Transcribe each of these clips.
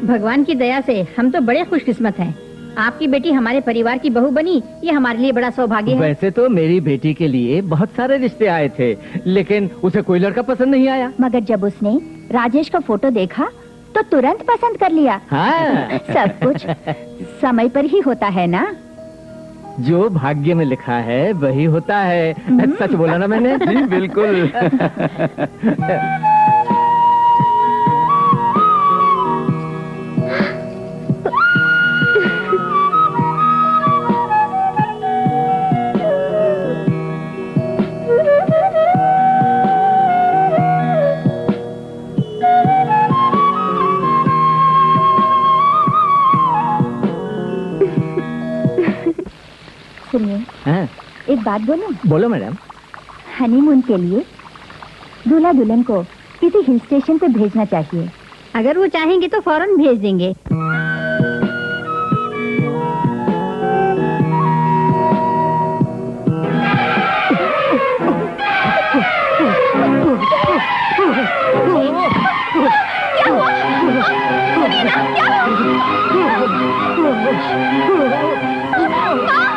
भगवान की दया से हम तो बड़े खुशकिस्मत हैं। आपकी बेटी हमारे परिवार की बहू बनी, ये हमारे लिए बड़ा सौभाग्य है। वैसे तो मेरी बेटी के लिए बहुत सारे रिश्ते आए थे, लेकिन उसे कोई लड़का पसंद नहीं आया। मगर जब उसने राजेश का फोटो देखा तो तुरंत पसंद कर लिया। हाँ। सब कुछ समय पर ही होता है ना। जो भाग्य में लिखा है वही होता है। सच बोला ना मैंने? जी बिल्कुल। सुनिए, एक बात बोलूं? बोलो मैडम। हनीमून के लिए दूल्हा दुल्हन को किसी हिल स्टेशन पे भेजना चाहिए। अगर वो चाहेंगे तो फौरन भेज देंगे।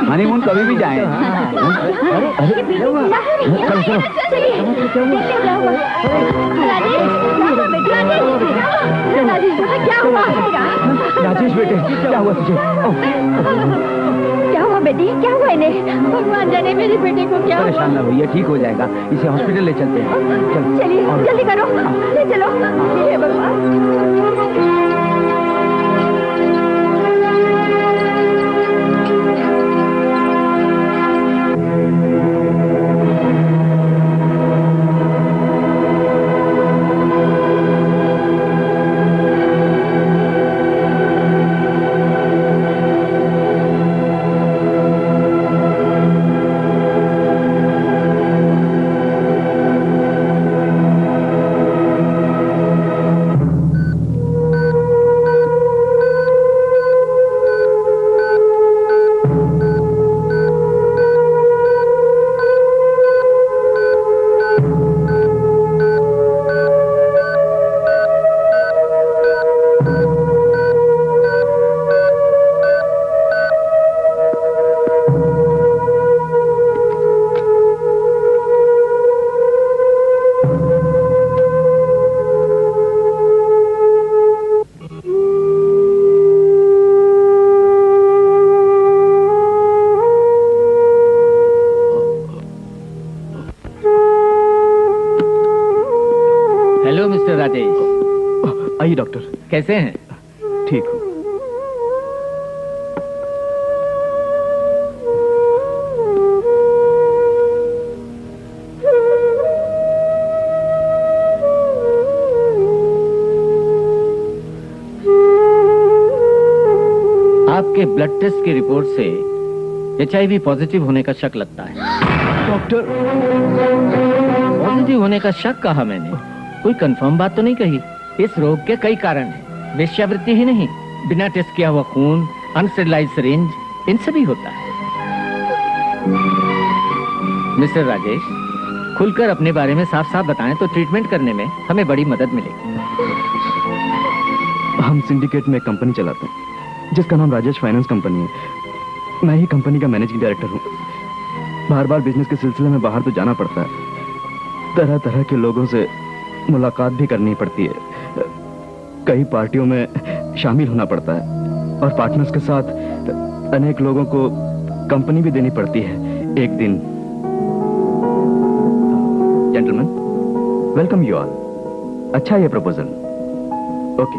हनीमून कभी भी जाएं। राजेश बेटे, क्या हुआ तुझे? क्या हुआ बेटी, क्या हुआ इन्हें? भगवान जाने मेरे बेटे को क्या हुआ। परेशान ना होइए, ठीक हो जाएगा। इसे हॉस्पिटल ले चलते हैं। चलिए जल्दी करो, ले चलो। हे भगवान। आइए डॉक्टर। कैसे हैं? ठीक हूँ। आपके ब्लड टेस्ट की रिपोर्ट से HIV पॉजिटिव होने का शक लगता है। डॉक्टर, पॉजिटिव होने का शक कहा मैंने, कोई कंफर्म बात तो नहीं कही। इस रोग के कई कारण हैं, वेश्यावृत्ति ही नहीं, बिना टेस्ट किया हुआ खून, अनस्टेरिलाइज्ड सिरिंज, इनसे भी होता है। मिस्टर राजेश, खुलकर अपने बारे में साफ साफ बताएं तो ट्रीटमेंट करने में हमें बड़ी मदद मिलेगी। हम सिंडिकेट में एक कंपनी चलाते हैं जिसका नाम राजेश फाइनेंस कंपनी है। मैं ही कंपनी का मैनेजिंग डायरेक्टर हूँ। बार बार बिजनेस के सिलसिले में बाहर तो जाना पड़ता है, तरह तरह के लोगों से मुलाकात भी करनी पड़ती है, कई पार्टियों में शामिल होना पड़ता है और पार्टनर्स के साथ अनेक लोगों को कंपनी भी देनी पड़ती है एक दिन। Gentleman, welcome you all. अच्छा ये प्रपोजल। ओके,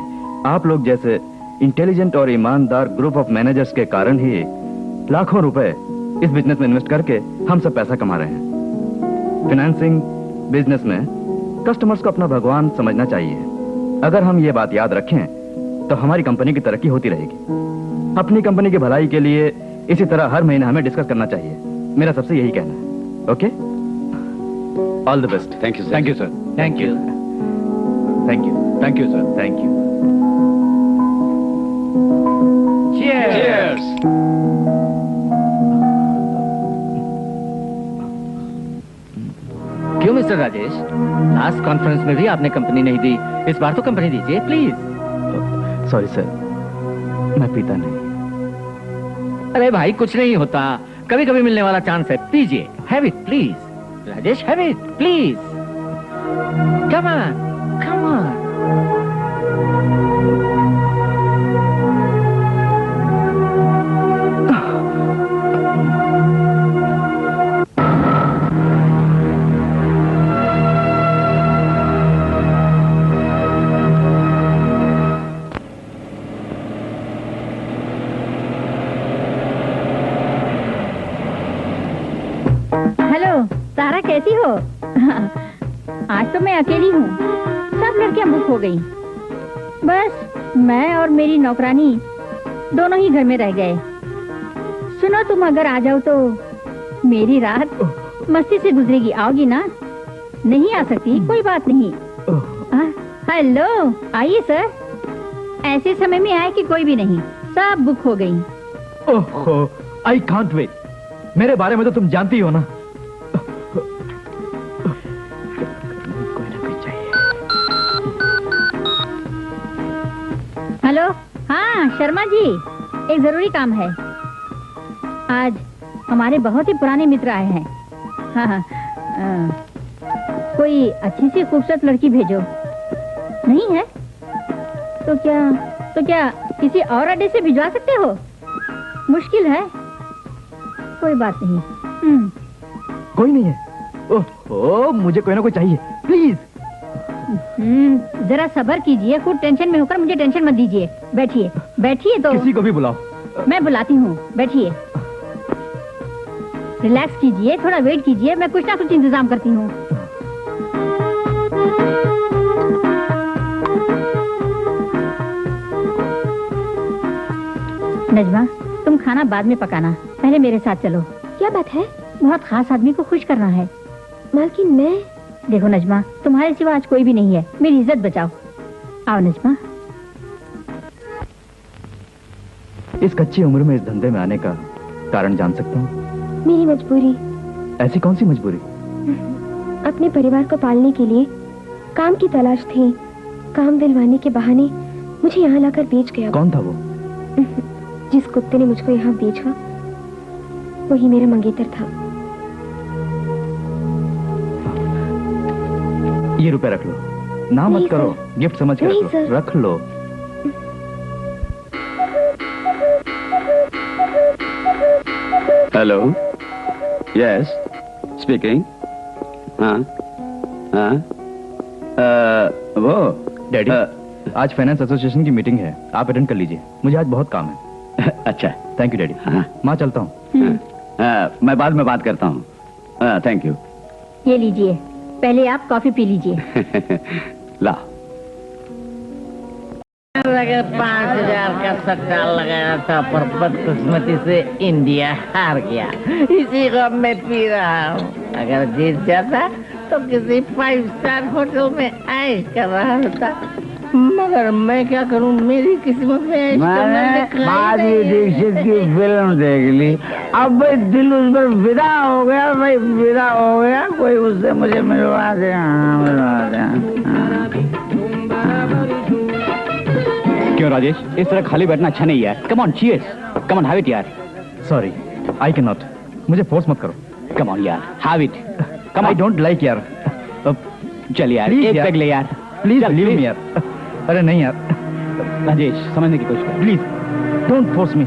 आप लोग जैसे इंटेलिजेंट और ईमानदार ग्रुप ऑफ मैनेजर्स के कारण ही लाखों रुपए इस बिजनेस में इन्वेस्ट करके हम सब पैसा कमा रहे हैं। फाइनेंसिंग बिजनेस में कस्टमर्स को अपना भगवान समझना चाहिए। अगर हम ये बात याद रखें तो हमारी कंपनी की तरक्की होती रहेगी। अपनी कंपनी की भलाई के लिए इसी तरह हर महीने हमें डिस्कस करना चाहिए। मेरा सबसे यही कहना है। Okay, all the best. Thank you sir. Thank you sir. Thank you. Thank you. Thank you sir. Thank you. Cheers! क्यों मिस्टर राजेश, लास्ट कॉन्फ्रेंस में भी आपने कंपनी नहीं दी, इस बार तो कंपनी दीजिए प्लीज। सॉरी सर, मैं पीता नहीं। अरे भाई कुछ नहीं होता, कभी कभी मिलने वाला चांस है, पीजिए। Have it please Rajesh, have it please. Come on come on. सारा कैसी हो? आज तो मैं अकेली हूँ, सब लड़कियां बुक हो गई, बस मैं और मेरी नौकरानी दोनों ही घर में रह गए। सुनो, तुम अगर आ जाओ तो मेरी रात मस्ती से गुजरेगी। आओगी ना? नहीं आ सकती, कोई बात नहीं। हेलो, आइए सर। ऐसे समय में आए कि कोई भी नहीं, सब बुक हो गई। ओहो, आई कांट वेट। मेरे बारे में तो तुम जानती हो ना। हेलो, हाँ शर्मा जी, एक जरूरी काम है। आज हमारे बहुत ही पुराने मित्र आए हैं। हाँ, कोई अच्छी सी खूबसूरत लड़की भेजो। नहीं है तो क्या किसी और अड्डे से भिजवा सकते हो? मुश्किल है, कोई बात नहीं। कोई नहीं है। ओहो, मुझे कोई ना कोई चाहिए, प्लीज। जरा सब्र कीजिए, खुद टेंशन में होकर मुझे टेंशन मत दीजिए। बैठिए बैठिए। तो किसी को भी बुलाओ। मैं बुलाती हूँ, बैठिए। रिलैक्स कीजिए, थोड़ा वेट कीजिए, मैं कुछ ना कुछ इंतजाम करती हूँ। नजमा, तुम खाना बाद में पकाना, पहले मेरे साथ चलो। क्या बात है? बहुत खास आदमी को खुश करना है। मालकिन, मैं... देखो नजमा, तुम्हारे सिवा आज कोई भी नहीं है, मेरी इज्जत बचाओ। आओ नजमा। इस कच्ची उम्र में इस धंधे में आने का कारण जान सकता हूँ? मेरी मजबूरी। ऐसी कौन सी मजबूरी? अपने परिवार को पालने के लिए काम की तलाश थी। काम दिलवाने के बहाने मुझे यहाँ लाकर बेच गया। कौन था वो? जिस कुत्ते ने मुझको यहाँ बेचा वही मेरा मंगेतर था। ये रुपए रख लो, ना मत करो, गिफ्ट समझ के रख लो। Hello, yes, speaking. हाँ हाँ, वो डैडी, आज फाइनेंस एसोसिएशन की मीटिंग है, आप अटेंड कर लीजिए, मुझे आज बहुत काम है। अच्छा, थैंक यू डैडी। हाँ, माँ चलता हूँ। मैं बाद में बात करता हूँ। Thank you. ये लीजिए, पहले आप कॉफी पी लीजिए। ला। अगर 5,000 का सट्टा लगाया था, पर बदकिस्मती से इंडिया हार गया, इसी को मैं पी रहा हूँ। अगर जीत जाता तो किसी 5 स्टार होटल में ऐश कर रहा होता, मगर मैं क्या करूँ, मेरी किस्मत में ऐश करना। माधुरी दीक्षित की फिल्म देख ली, अब भाई दिल उस पर विदा हो गया, भाई विदा हो गया। कोई उससे मुझे मिलवा दे, मिलवा दे। क्यों राजेश, इस तरह खाली बैठना अच्छा नहीं है। Come on, cheers, come on, have it यार। सॉरी, आई कैन नॉट, मुझे फोर्स मत करो। कम ऑन यार, have it. Come, I don't like यार। चल यार, एक पैग ले यार, प्लीज लीव मी यार। अरे नहीं यार राजेश, समझने की कोशिश कर, please don't force me.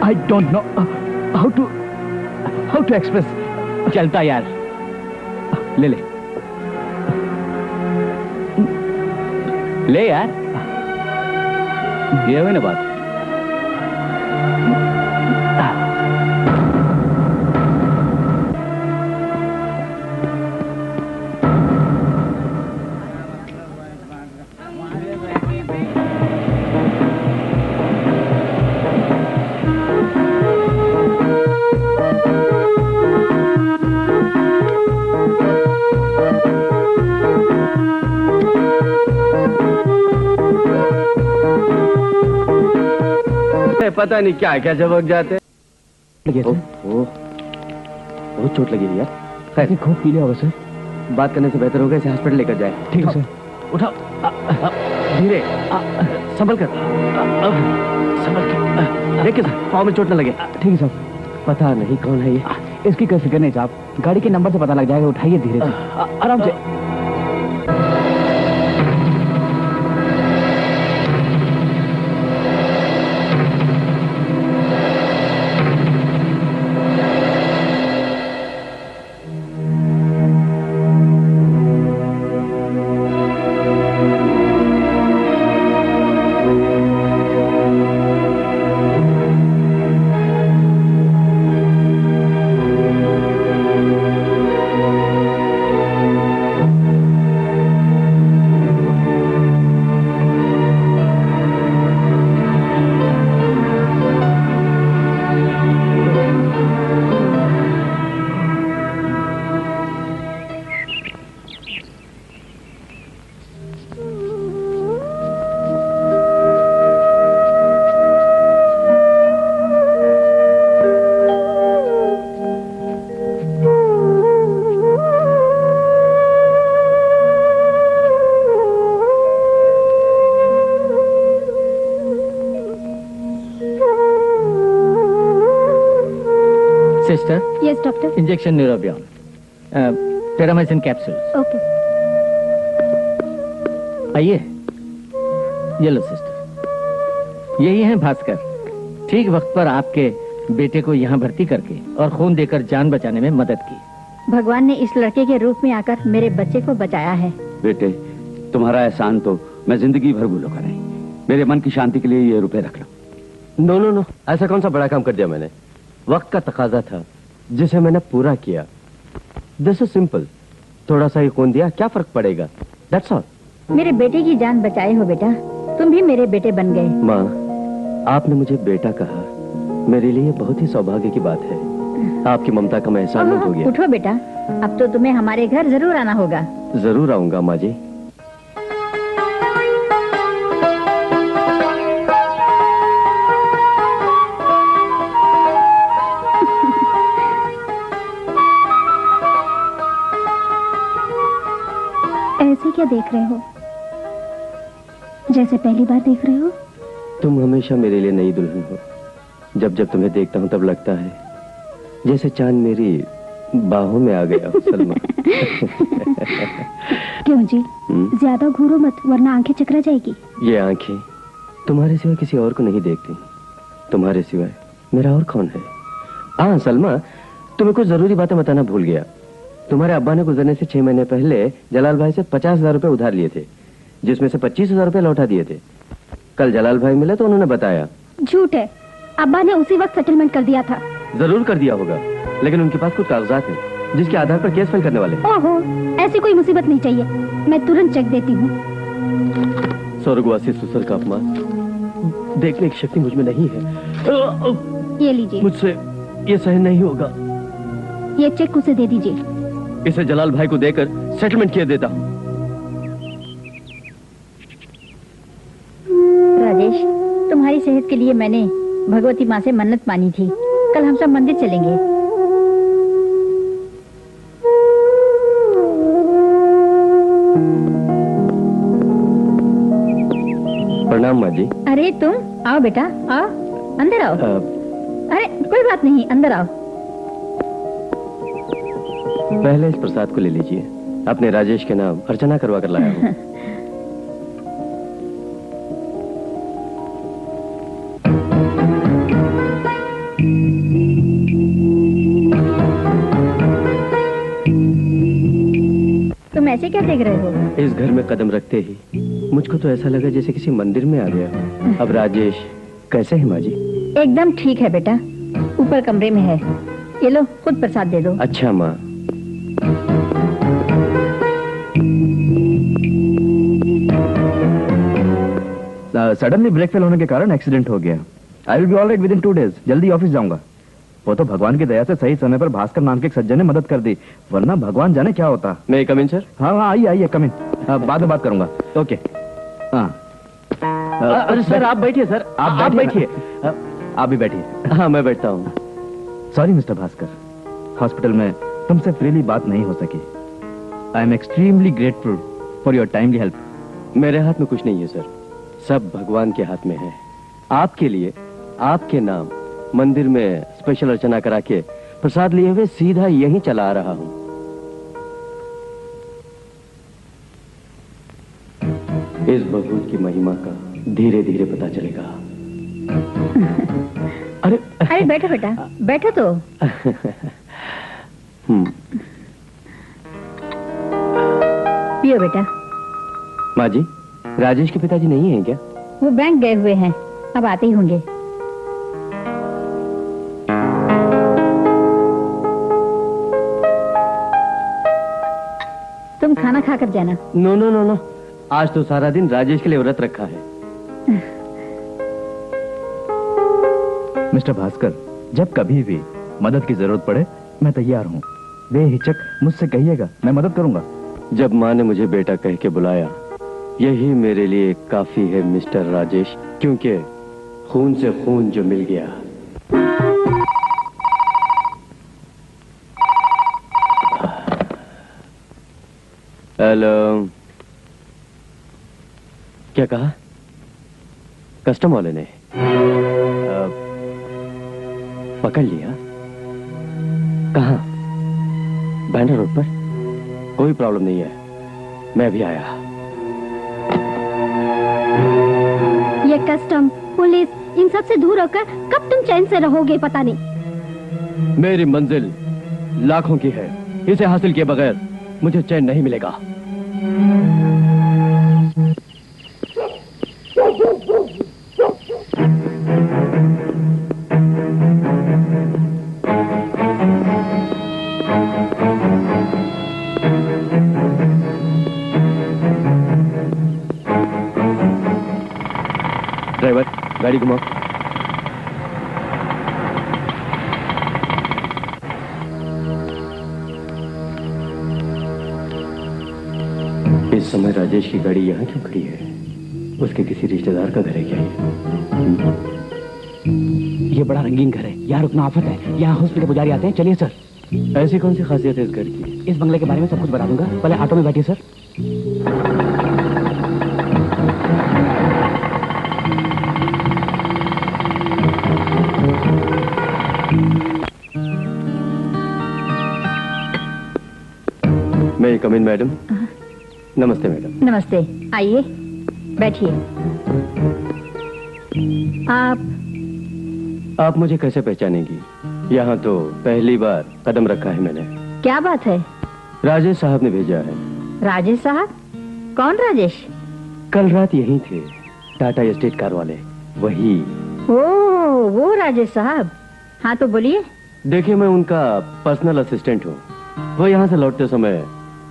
I don't know how to express. चलता यार, ले ले ले यार, ये हुई ना बात। पता नहीं क्या क्या चमक जाते। बहुत चोट लगी यार। खैर, खूब पी लिया होगा सर। बात करने से बेहतर होगा इसे हॉस्पिटल लेकर जाए। ठीक है सर। उठाओ। धीरे, संभल कर, संभल कर। देखिए सर, पाँव में चोट न लगे। ठीक है साहब। पता नहीं कौन है ये। इसकी कोई फिक्र नहीं साहब, गाड़ी के नंबर से पता लग जाएगा। उठाइए धीरे से, आराम से। Sister, yes doctor. Injection Neurobion, Terramycin capsules. Okay. आइए, ये लो सिस्टर। यही हैं भास्कर, ठीक वक्त पर आपके बेटे को यहाँ भर्ती करके और खून देकर जान बचाने में मदद की। भगवान ने इस लड़के के रूप में आकर मेरे बच्चे को बचाया है। बेटे, तुम्हारा एहसान तो मैं जिंदगी भर भूलूंगा नहीं। मेरे मन की शांति के लिए ये रुपए रख लो। नो नो नो, ऐसा कौन सा बड़ा काम कर दिया मैंने? वक्त का तकाजा था जिसे मैंने पूरा किया। This is simple. थोड़ा सा ही खून दिया, क्या फर्क पड़ेगा? That's all. मेरे बेटे की जान बचाए हो बेटा, तुम भी मेरे बेटे बन गए। माँ, आपने मुझे बेटा कहा, मेरे लिए बहुत ही सौभाग्य की बात है। आपकी ममता का मैं एहसान हो गया। उठो बेटा, अब तो तुम्हें हमारे घर जरूर आना होगा। जरूर आऊंगा माँ जी। ऐसे क्या देख रहे हो, जैसे पहली बार देख रहे हो? तुम हमेशा मेरे लिए नई दुल्हन हो। जब जब तुम्हें देखता हूँ तब लगता है जैसे चांद मेरी बाहों में आ गया हो सलमा। क्यों जी, ज्यादा घूरो मत वरना आंखें चकरा जाएगी। ये आंखें तुम्हारे सिवाय किसी और को नहीं देखती। तुम्हारे सिवाय मेरा और कौन है? हाँ सलमा, तुम्हें कुछ जरूरी बातें बताना भूल गया। तुम्हारे अब्बा ने गुजरने से 6 महीने पहले जलाल भाई से 50,000 रुपए उधार लिए थे, जिसमें से 25,000 रुपए लौटा दिए थे। कल जलाल भाई मिले तो उन्होंने बताया। झूठ है, अब्बा ने उसी वक्त सेटलमेंट कर दिया था। जरूर कर दिया होगा, लेकिन उनके पास कुछ कागजात हैं जिसके आधार पर केस फाइल करने वाले। ओहो, ऐसी कोई मुसीबत नहीं चाहिए, मैं तुरंत चेक देती हूँ। स्वर्गवासी ससुर का अपमान देखने की शक्ति मुझ में नहीं है। ये लीजिए। मुझसे ये सहन नहीं होगा। ये चेक उसे दे दीजिए। इसे जलाल भाई को देकर सेटलमेंट किया देता हूँ। राजेश, तुम्हारी सेहत के लिए मैंने भगवती माँ से मन्नत मानी थी। कल हम सब मंदिर चलेंगे। प्रणाम माँ जी। अरे तुम आओ बेटा, आओ अंदर आओ। अरे कोई बात नहीं, अंदर आओ। पहले इस प्रसाद को ले लीजिए, अपने राजेश के नाम अर्चना करवा कर लाया हूँ। तुम ऐसे क्या देख रहे हो? इस घर में कदम रखते ही मुझको तो ऐसा लगा जैसे किसी मंदिर में आ गया हूँ। अब राजेश कैसे है माँ जी? एकदम ठीक है बेटा, ऊपर कमरे में है। ये लो, खुद प्रसाद दे दो। अच्छा माँ। सडनली ब्रेक फेल होने के कारण एक्सीडेंट हो गया। I will be alright with in 2 days। जल्दी ऑफिस जाऊंगा। वो तो भगवान की दया से सही समय पर भास्कर नाम के एक सज्जन ने मदद कर दी, वरना भगवान जाने क्या होता। मैं कम इन सर? हाँ हाँ, आइए आइए, कम इन। बाद में बात करूंगा। ओके। हाँ अरे सर आप बैठिए सर, आप बैठिए। आप भी बैठिए। हाँ मैं बैठता हूँ। सॉरी मिस्टर भास्कर, हॉस्पिटल में तुमसे फ्रीली बात नहीं हो सकी। I am extremely grateful for your timely help. मेरे हाथ में कुछ नहीं है सर, सब भगवान के हाथ में है। आपके लिए, आपके नाम मंदिर में स्पेशल अर्चना करा के प्रसाद लिए हुए सीधा यहीं चला आ रहा हूं। इस भगवत की महिमा का धीरे धीरे पता चलेगा। अरे अरे बैठो बेटा, बैठो तो। पियो बेटा। माँ जी, राजेश के पिताजी नहीं हैं क्या? वो बैंक गए हुए हैं, अब आते ही होंगे। तुम खाना खाकर जाना। नो नो नो नो, आज तो सारा दिन राजेश के लिए व्रत रखा है। मिस्टर भास्कर, जब कभी भी मदद की जरूरत पड़े मैं तैयार हूँ। बेहिचक मुझसे कहिएगा, मैं मदद करूंगा। जब माँ ने मुझे बेटा कह के बुलाया, यही मेरे लिए काफी है मिस्टर राजेश, क्योंकि खून से खून जो मिल गया। हेलो, क्या कहा? कस्टम वाले ने पकड़ लिया? कहाँ? बैंडर रोड पर? कोई प्रॉब्लम नहीं है, मैं भी आया। ये कस्टम, पुलिस, इन सब से दूर होकर कब तुम चैन से रहोगे पता नहीं। मेरी मंजिल लाखों की है, इसे हासिल किए बगैर मुझे चैन नहीं मिलेगा। ड्राइवर, गाड़ी घुमाओ। इस समय राजेश की गाड़ी यहाँ क्यों खड़ी है? उसके किसी रिश्तेदार का घर है क्या ये बड़ा रंगीन घर है, यहाँ रुकना आफत है। यहाँ हॉस्पिटल पुजारी आते हैं। चलिए सर। ऐसी कौन सी खासियत है इस घर की? इस बंगले के बारे में सब कुछ बता दूंगा, पहले ऑटो में बैठिए सर। मैं कम इन मैडम? नमस्ते मैडम। नमस्ते, आइए बैठिए। आप मुझे कैसे पहचानेंगी? यहाँ तो पहली बार कदम रखा है मैंने। क्या बात है? राजेश साहब ने भेजा है। राजेश साहब? कौन राजेश? कल रात यहीं थे, टाटा एस्टेट कार वाले, वही। ओ, वो राजेश साहब। हाँ तो बोलिए। देखिए, मैं उनका पर्सनल असिस्टेंट हूँ। वो यहाँ से लौटते समय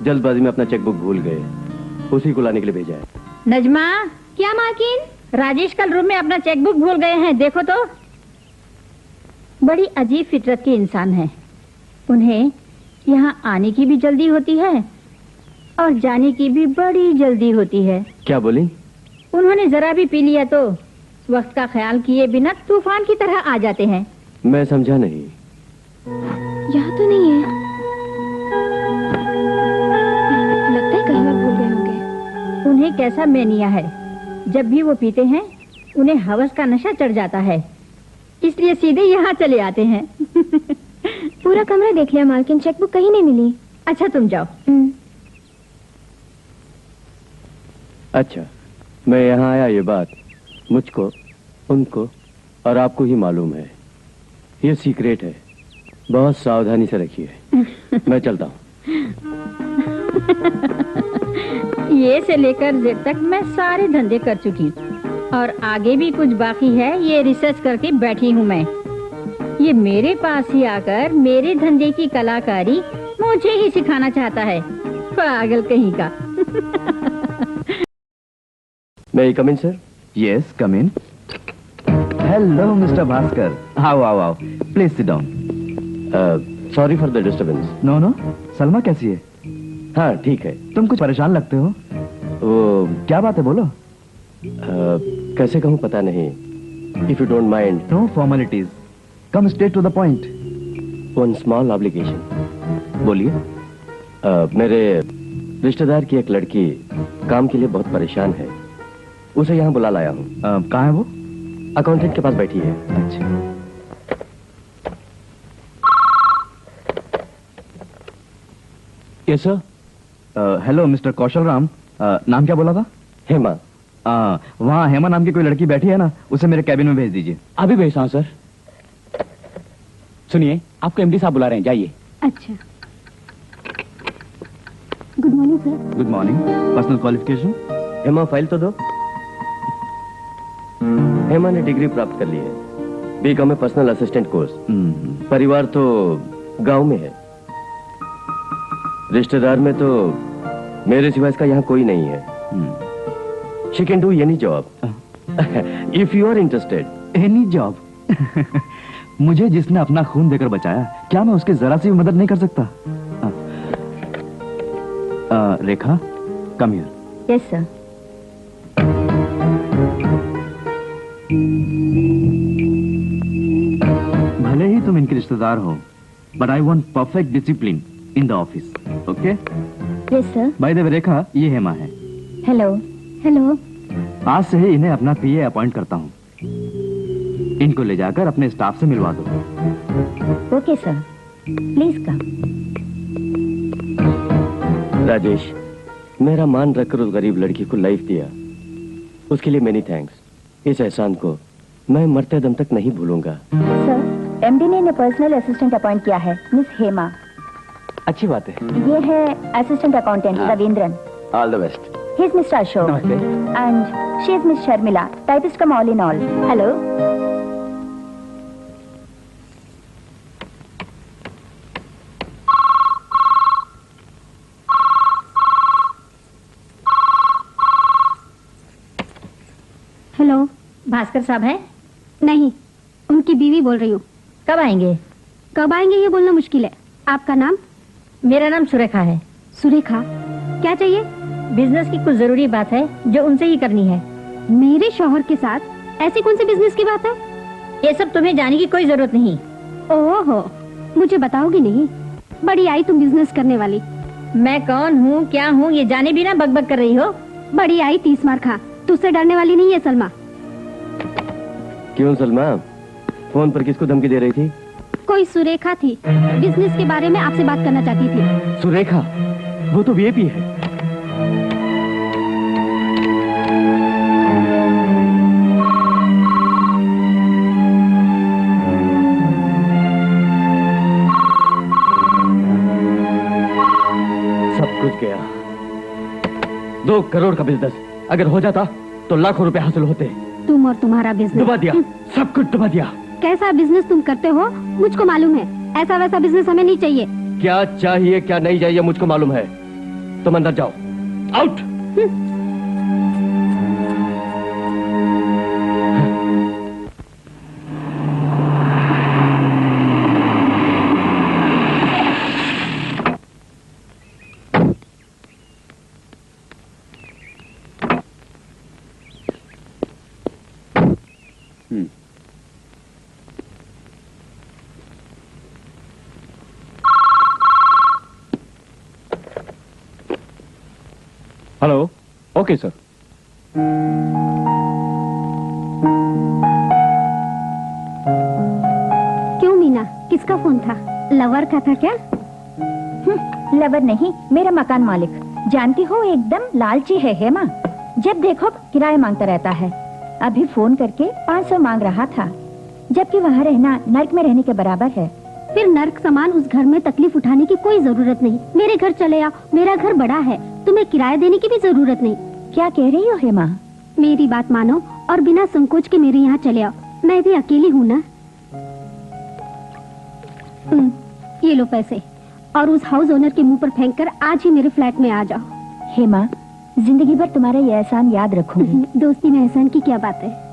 जल्दबाजी में अपना चेकबुक भूल गए, उसी को लाने के लिए भेजा है। नजमा। क्या मालकिन? राजेश कल रूम में अपना चेकबुक भूल गए हैं, देखो तो। बड़ी अजीब फितरत के इंसान हैं। उन्हें यहाँ आने की भी जल्दी होती है और जाने की भी बड़ी जल्दी होती है। क्या बोली? उन्होंने जरा भी पी लिया तो वक्त का ख्याल किए बिना तूफान की तरह आ जाते हैं। मैं समझा नहीं। यहाँ तो नहीं है, लगता है कहीं और भूल गए होंगे। उन्हें कैसा मेनिया है, जब भी वो पीते हैं उन्हें हवस का नशा चढ़ जाता है, इसलिए सीधे यहाँ चले आते हैं। पूरा कमरा देख लिया मालकिन, चेकबुक कहीं नहीं मिली। अच्छा तुम जाओ। अच्छा, मैं यहाँ आया ये बात मुझको, उनको और आपको ही मालूम है। ये सीक्रेट है, बहुत सावधानी से रखिए। मैं चलता हूँ। ये से लेकर जेड तक मैं सारे धंधे कर चुकी और आगे भी कुछ बाकी है, ये रिसर्च करके बैठी हूँ मैं। ये मेरे पास ही आकर मेरे धंधे की कलाकारी मुझे ही सिखाना चाहता है, पागल कहीं का। मैं come in sir? Yes, come in. Hello mister Bhaskar, आओ आओ आओ, please sit down. Sorry for the disturbance. No no, Salma कैसी है? हाँ ठीक है। तुम कुछ परेशान लगते हो। वो क्या बात है, बोलो। कैसे कहूँ पता नहीं। If you don't mind. No formalities, come straight to the point. One small obligation. बोलिए। मेरे रिश्तेदार की एक लड़की काम के लिए बहुत परेशान है, उसे यहाँ बुला लाया हूँ। कहाँ है वो? अकाउंटेंट के पास बैठी है। अच्छा। Yes sir. हेलो मिस्टर कौशल राम, नाम क्या बोला था? हेमा। वहाँ हेमा नाम की कोई लड़की बैठी है ना, उसे मेरे कैबिन में भेज दीजिए। अभी भेजता हूँ सर। सुनिए, आपको एमडी साहब बुला रहे हैं, जाइए। अच्छा। Good morning sir. Good morning. Personal qualification? Hema file तो दो। हेमा ने डिग्री प्राप्त कर ली है, बीकॉम में पर्सनल असिस्टेंट कोर्स। परिवार तो गांव में है, रिश्तेदार में तो मेरे सिवा इसका यहाँ कोई नहीं है। She can do any job if you are interested. Any job? मुझे जिसने अपना खून देकर बचाया, क्या मैं उसकी जरा सी भी मदद नहीं कर सकता? Rekha, come here. Yes sir. भले ही तुम इनके रिश्तेदार हो, but I want perfect discipline in the office, okay? Yes sir. By the way Rekha, ये हेमा है। हेलो। हेलो। आज से ही इन्हें अपना पीए अपॉइंट करता हूँ। इनको ले जाकर अपने स्टाफ से मिलवा दो। Okay sir, please come. Rajesh, मेरा मान रखकर उस गरीब लड़की को लाइफ दिया, उसके लिए मेनी थैंक्स। इस एहसान को मैं मरते दम तक नहीं भूलूंगा। सर, एमडी ने इन्हें पर्सनल असिस्टेंट अपॉइंट किया है, मिस हेमा। अच्छी बात है। ये है assistant accountant Ravindran. All the best. He is mister Ashok and she is miss Sharmila, typist from all in all. Hello. Hello. Bhaskar साहब हैं? नहीं, उनकी बीवी बोल रही हूँ। कब आएंगे? कब आएंगे ये बोलना मुश्किल है। आपका नाम? मेरा नाम सुरेखा है। सुरेखा, क्या चाहिए? बिजनेस की कुछ जरूरी बात है जो उनसे ही करनी है। मेरे शौहर के साथ ऐसी कौन सी बिजनेस की बात है? ये सब तुम्हें जाने की कोई जरूरत नहीं। ओहो, मुझे बताओगी नहीं? बड़ी आई तुम बिजनेस करने वाली। मैं कौन हूँ, क्या हूँ, ये जाने बिना बकबक कर रही हो। बड़ी आई 30 मार खा, तुझसे डरने वाली नहीं है सलमा। क्यों सलमा, फोन पर किसको धमकी दे रही थी? कोई सुरेखा थी, बिजनेस के बारे में आपसे बात करना चाहती थी। सुरेखा? वो तो वीआईपी है। सब कुछ गया। 2 करोड़ का बिजनेस अगर हो जाता तो लाखों रुपए हासिल होते। तुम और तुम्हारा बिजनेस डुबा दिया, सब कुछ डुबा दिया। कैसा बिजनेस तुम करते हो मुझको मालूम है। ऐसा वैसा बिजनेस हमें नहीं चाहिए। क्या चाहिए क्या नहीं चाहिए मुझको मालूम है। तुम अंदर जाओ, आउट। हेलो। Okay sir. क्यों मीना, किसका फोन था? लवर का था क्या? लवर नहीं, मेरा मकान मालिक। जानती हो एकदम लालची है हेमा, जब देखो किराया मांगता रहता है। अभी फोन करके 500 मांग रहा था, जबकि वहाँ रहना नर्क में रहने के बराबर है। फिर नर्क समान उस घर में तकलीफ उठाने की कोई जरूरत नहीं। मेरे घर चले आओ, मेरा घर बड़ा है, तुम्हें किराया देने की भी जरूरत नहीं। क्या कह रही हो हेमा? मेरी बात मानो और बिना संकोच के मेरे यहाँ चले आओ। मैं भी अकेली हूँ ना। ये लो पैसे और उस हाउस ओनर के मुंह पर फेंक कर आज ही मेरे फ्लैट में आ जाओ। हेमा, जिंदगी भर तुम्हारा ये एहसान याद रखूंगी। दोस्ती में एहसान की क्या बात है।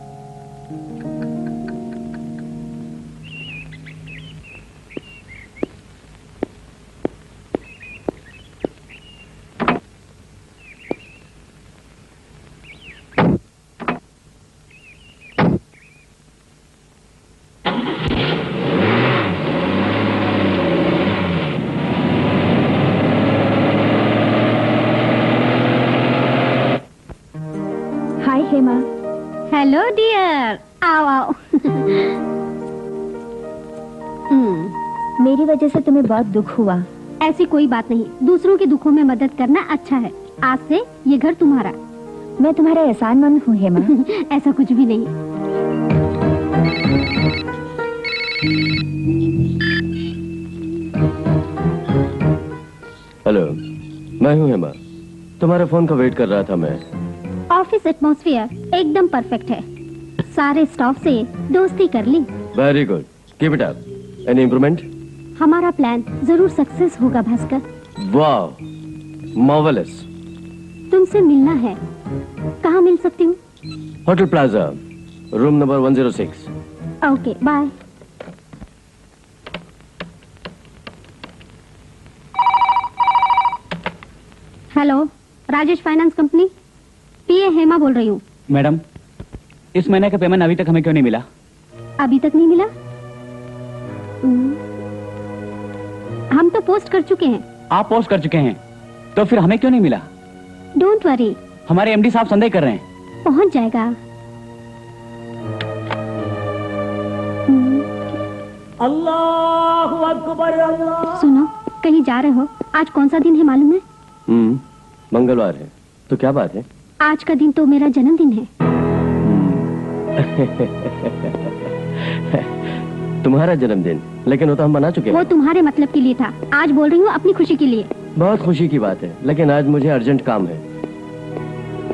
हेमा। हेलो डियर, आओ आओ। मेरी वजह से तुम्हें बहुत दुख हुआ। ऐसी कोई बात नहीं, दूसरों के दुखों में मदद करना अच्छा है। आज से ये घर तुम्हारा। मैं तुम्हारा एहसानमंद हूँ हेमा। ऐसा कुछ भी नहीं। हेलो, मैं हूँ हेमा। तुम्हारे फोन का वेट कर रहा था मैं। ऑफिस एटमॉस्फेयर एकदम परफेक्ट है। सारे स्टाफ से दोस्ती कर ली। Very good, keep it up. Any improvement? हमारा प्लान जरूर सक्सेस होगा भास्कर। वाह, मार्वेलस। तुमसे मिलना है। कहाँ मिल सकती हूँ? Hotel plaza, room number 106। Okay, bye. Hello, Rajesh finance company, PA Hema बोल रही हूँ। मैडम, इस महीने का पेमेंट अभी तक हमें क्यों नहीं मिला? अभी तक नहीं मिला? हम तो पोस्ट कर चुके हैं। आप पोस्ट कर चुके हैं, तो फिर हमें क्यों नहीं मिला? डोंट वरी, हमारे एमडी साहब संदेह कर रहे हैं। पहुंच जाएगा। अल्लाहु अकबर, अल्लाह। सुनो, कहीं जा रहे हो? आज कौन सा दिन है मालूम है? मंगलवार है। तो क्या बात है? आज का दिन तो मेरा जन्मदिन है। तुम्हारा जन्मदिन? लेकिन वो तो हम मना चुके हैं। वो तुम्हारे मतलब के लिए था। आज बोल रही हूँ अपनी खुशी के लिए। बहुत खुशी की बात है, लेकिन आज मुझे अर्जेंट काम है।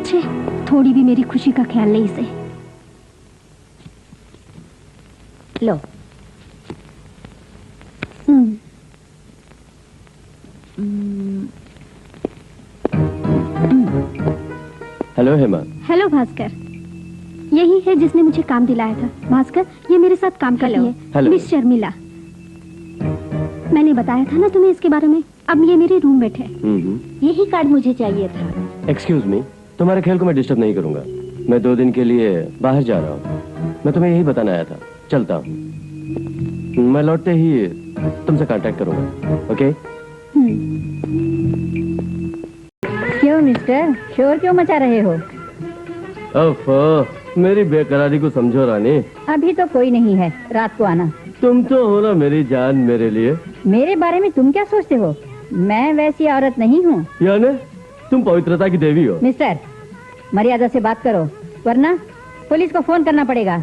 छे, थोड़ी भी मेरी खुशी का ख्याल नहीं इसे। लो। हेलो हेमा। हेलो भास्कर, यही है जिसने मुझे काम दिलाया था। भास्कर, ये मेरे साथ काम करती है, हेलो। मिस शर्मिला। मैंने बताया था ना तुम्हें इसके बारे में। अब ये मेरी रूममेट है। यही कार्ड मुझे चाहिए था। एक्सक्यूज मी, तुम्हारे खेल को मैं डिस्टर्ब नहीं करूंगा। मैं 2 दिन के लिए बाहर जा रहा हूँ। मैं तुम्हें यही बताना आया था। चलता हूँ। मैं लौटते ही तुमसे कांटेक्ट करूंगा। ओके? क्यों मिस्टर, शोर क्यों मचा रहे हो? ओफो, मेरी बेकरारी को समझो रानी। अभी तो कोई नहीं है, रात को आना। तुम तो हो ना मेरी जान मेरे लिए। मेरे बारे में तुम क्या सोचते हो? मैं वैसी औरत नहीं हूँ। यानी तुम पवित्रता की देवी हो। मिस्टर, मर्यादा से बात करो, वरना पुलिस को फोन करना पड़ेगा।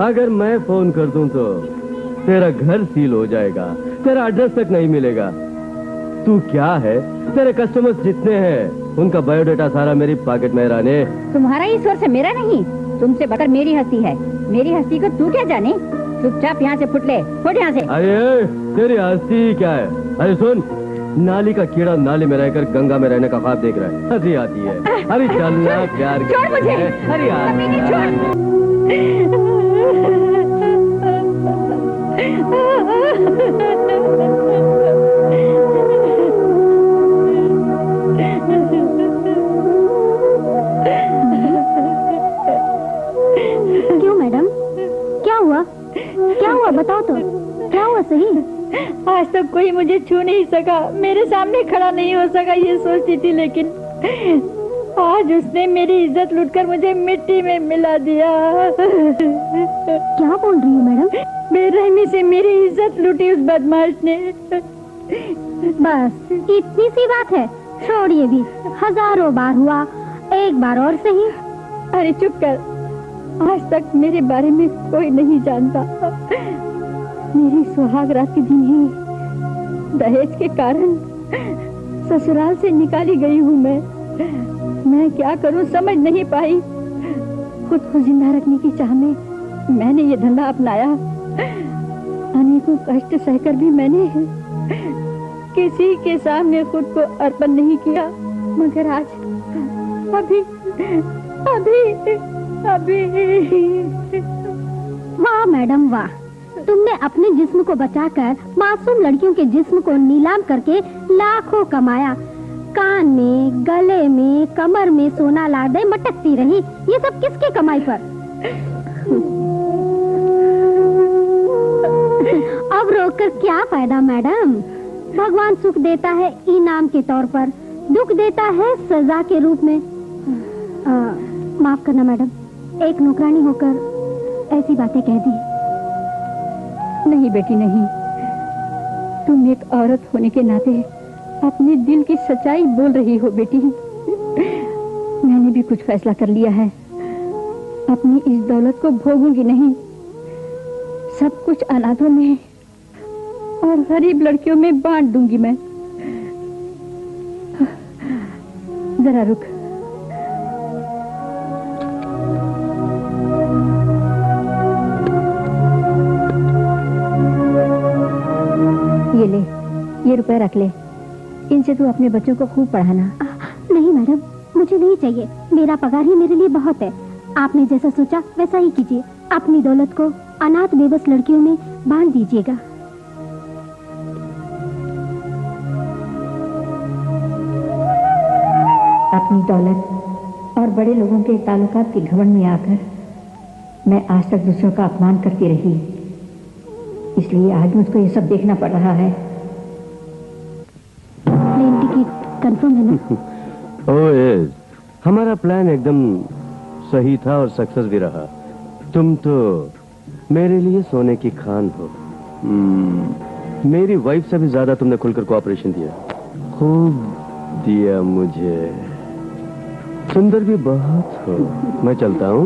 अगर मैं फोन कर दूं तो तेरा घर सील हो जाएगा, तेरा एड्रेस तक नहीं मिलेगा। तू क्या है, तेरे कस्टमर्स जितने हैं उनका बायोडाटा सारा मेरी पॉकेट में रहने। तुम्हारा ही सोर्स है, मेरा नहीं। तुमसे बढ़कर मेरी हस्ती है। मेरी हस्ती को तू क्या जाने? चुपचाप यहाँ से फुट ले, फुट यहाँ से। अरे तेरी हस्ती क्या है? अरे सुन, नाली का कीड़ा नाली में रहकर गंगा में रहने का ख्वाब देख रहा है। हंसी आती है। अरे चलना प्यार। छोड़ मुझे। अरे क्यों मैडम, क्या हुआ? क्या हुआ बताओ तो, क्या हुआ सही? आज तक कोई मुझे छू नहीं सका, मेरे सामने खड़ा नहीं हो सका, ये सोचती थी, लेकिन आज उसने मेरी इज्जत लूटकर मुझे मिट्टी में मिला दिया। क्या बोल रही हो मैडम? बेरहमी से मेरी इज्जत लूटी उस बदमाश ने। बस इतनी सी बात है, छोड़िए भी। हजारों बार हुआ, एक बार और सही। अरे चुप कर, आज तक मेरे बारे में कोई नहीं जानता। मेरी सुहाग रात के दिन ही दहेज के कारण ससुराल से निकाली गई हूँ मैं क्या करूँ समझ नहीं पाई। खुद को जिंदा रखने की चाह में मैंने ये धंधा अपनाया। अनेकों कष्ट सहकर भी मैंने किसी के सामने खुद को अर्पण नहीं किया, मगर आज अभी वाह मैडम वाह, तुमने अपने जिस्म को बचाकर मासूम लड़कियों के जिस्म को नीलाम करके लाखों कमाया। कान में, गले में, कमर में सोना लाडे मटकती रही। ये सब किसकी कमाई पर? अब रोककर क्या फायदा मैडम? भगवान सुख देता है इनाम के तौर पर, दुख देता है सजा के रूप में। माफ करना मैडम, एक नौकरानी होकर ऐसी बातें कह दी। नहीं बेटी नहीं, तुम एक औरत होने के नाते अपने दिल की सच्चाई बोल रही हो बेटी। मैंने भी कुछ फैसला कर लिया है, अपनी इस दौलत को भोगूंगी नहीं, सब कुछ अनाथों में और गरीब लड़कियों में बांट दूंगी मैं। जरा रुक, ये ले, ये रुपए रख ले, इनसे तू अपने बच्चों को खूब पढ़ाना। नहीं मैडम, मुझे नहीं चाहिए, मेरा पगार ही मेरे लिए बहुत है। आपने जैसा सोचा वैसा ही कीजिए, अपनी दौलत को अनाथ बेबस लड़कियों में बांट दीजिएगा। अपनी दौलत और बड़े लोगों के ताल्लुकात के घमंड में आकर मैं आज तक दूसरों का अपमान करती रही, इसलिए आज मुझको ये सब देखना पड़ रहा है। प्लेन टिकट कंफर्म है ना? ओह यस, हमारा प्लान एकदम सही था और सक्सेस भी रहा। तुम तो मेरे लिए सोने की खान हो। मेरी वाइफ से भी ज्यादा तुमने खुलकर कोऑपरेशन दिया, खूब दिया मुझे। सुंदर भी बहुत हो। मैं चलता हूँ।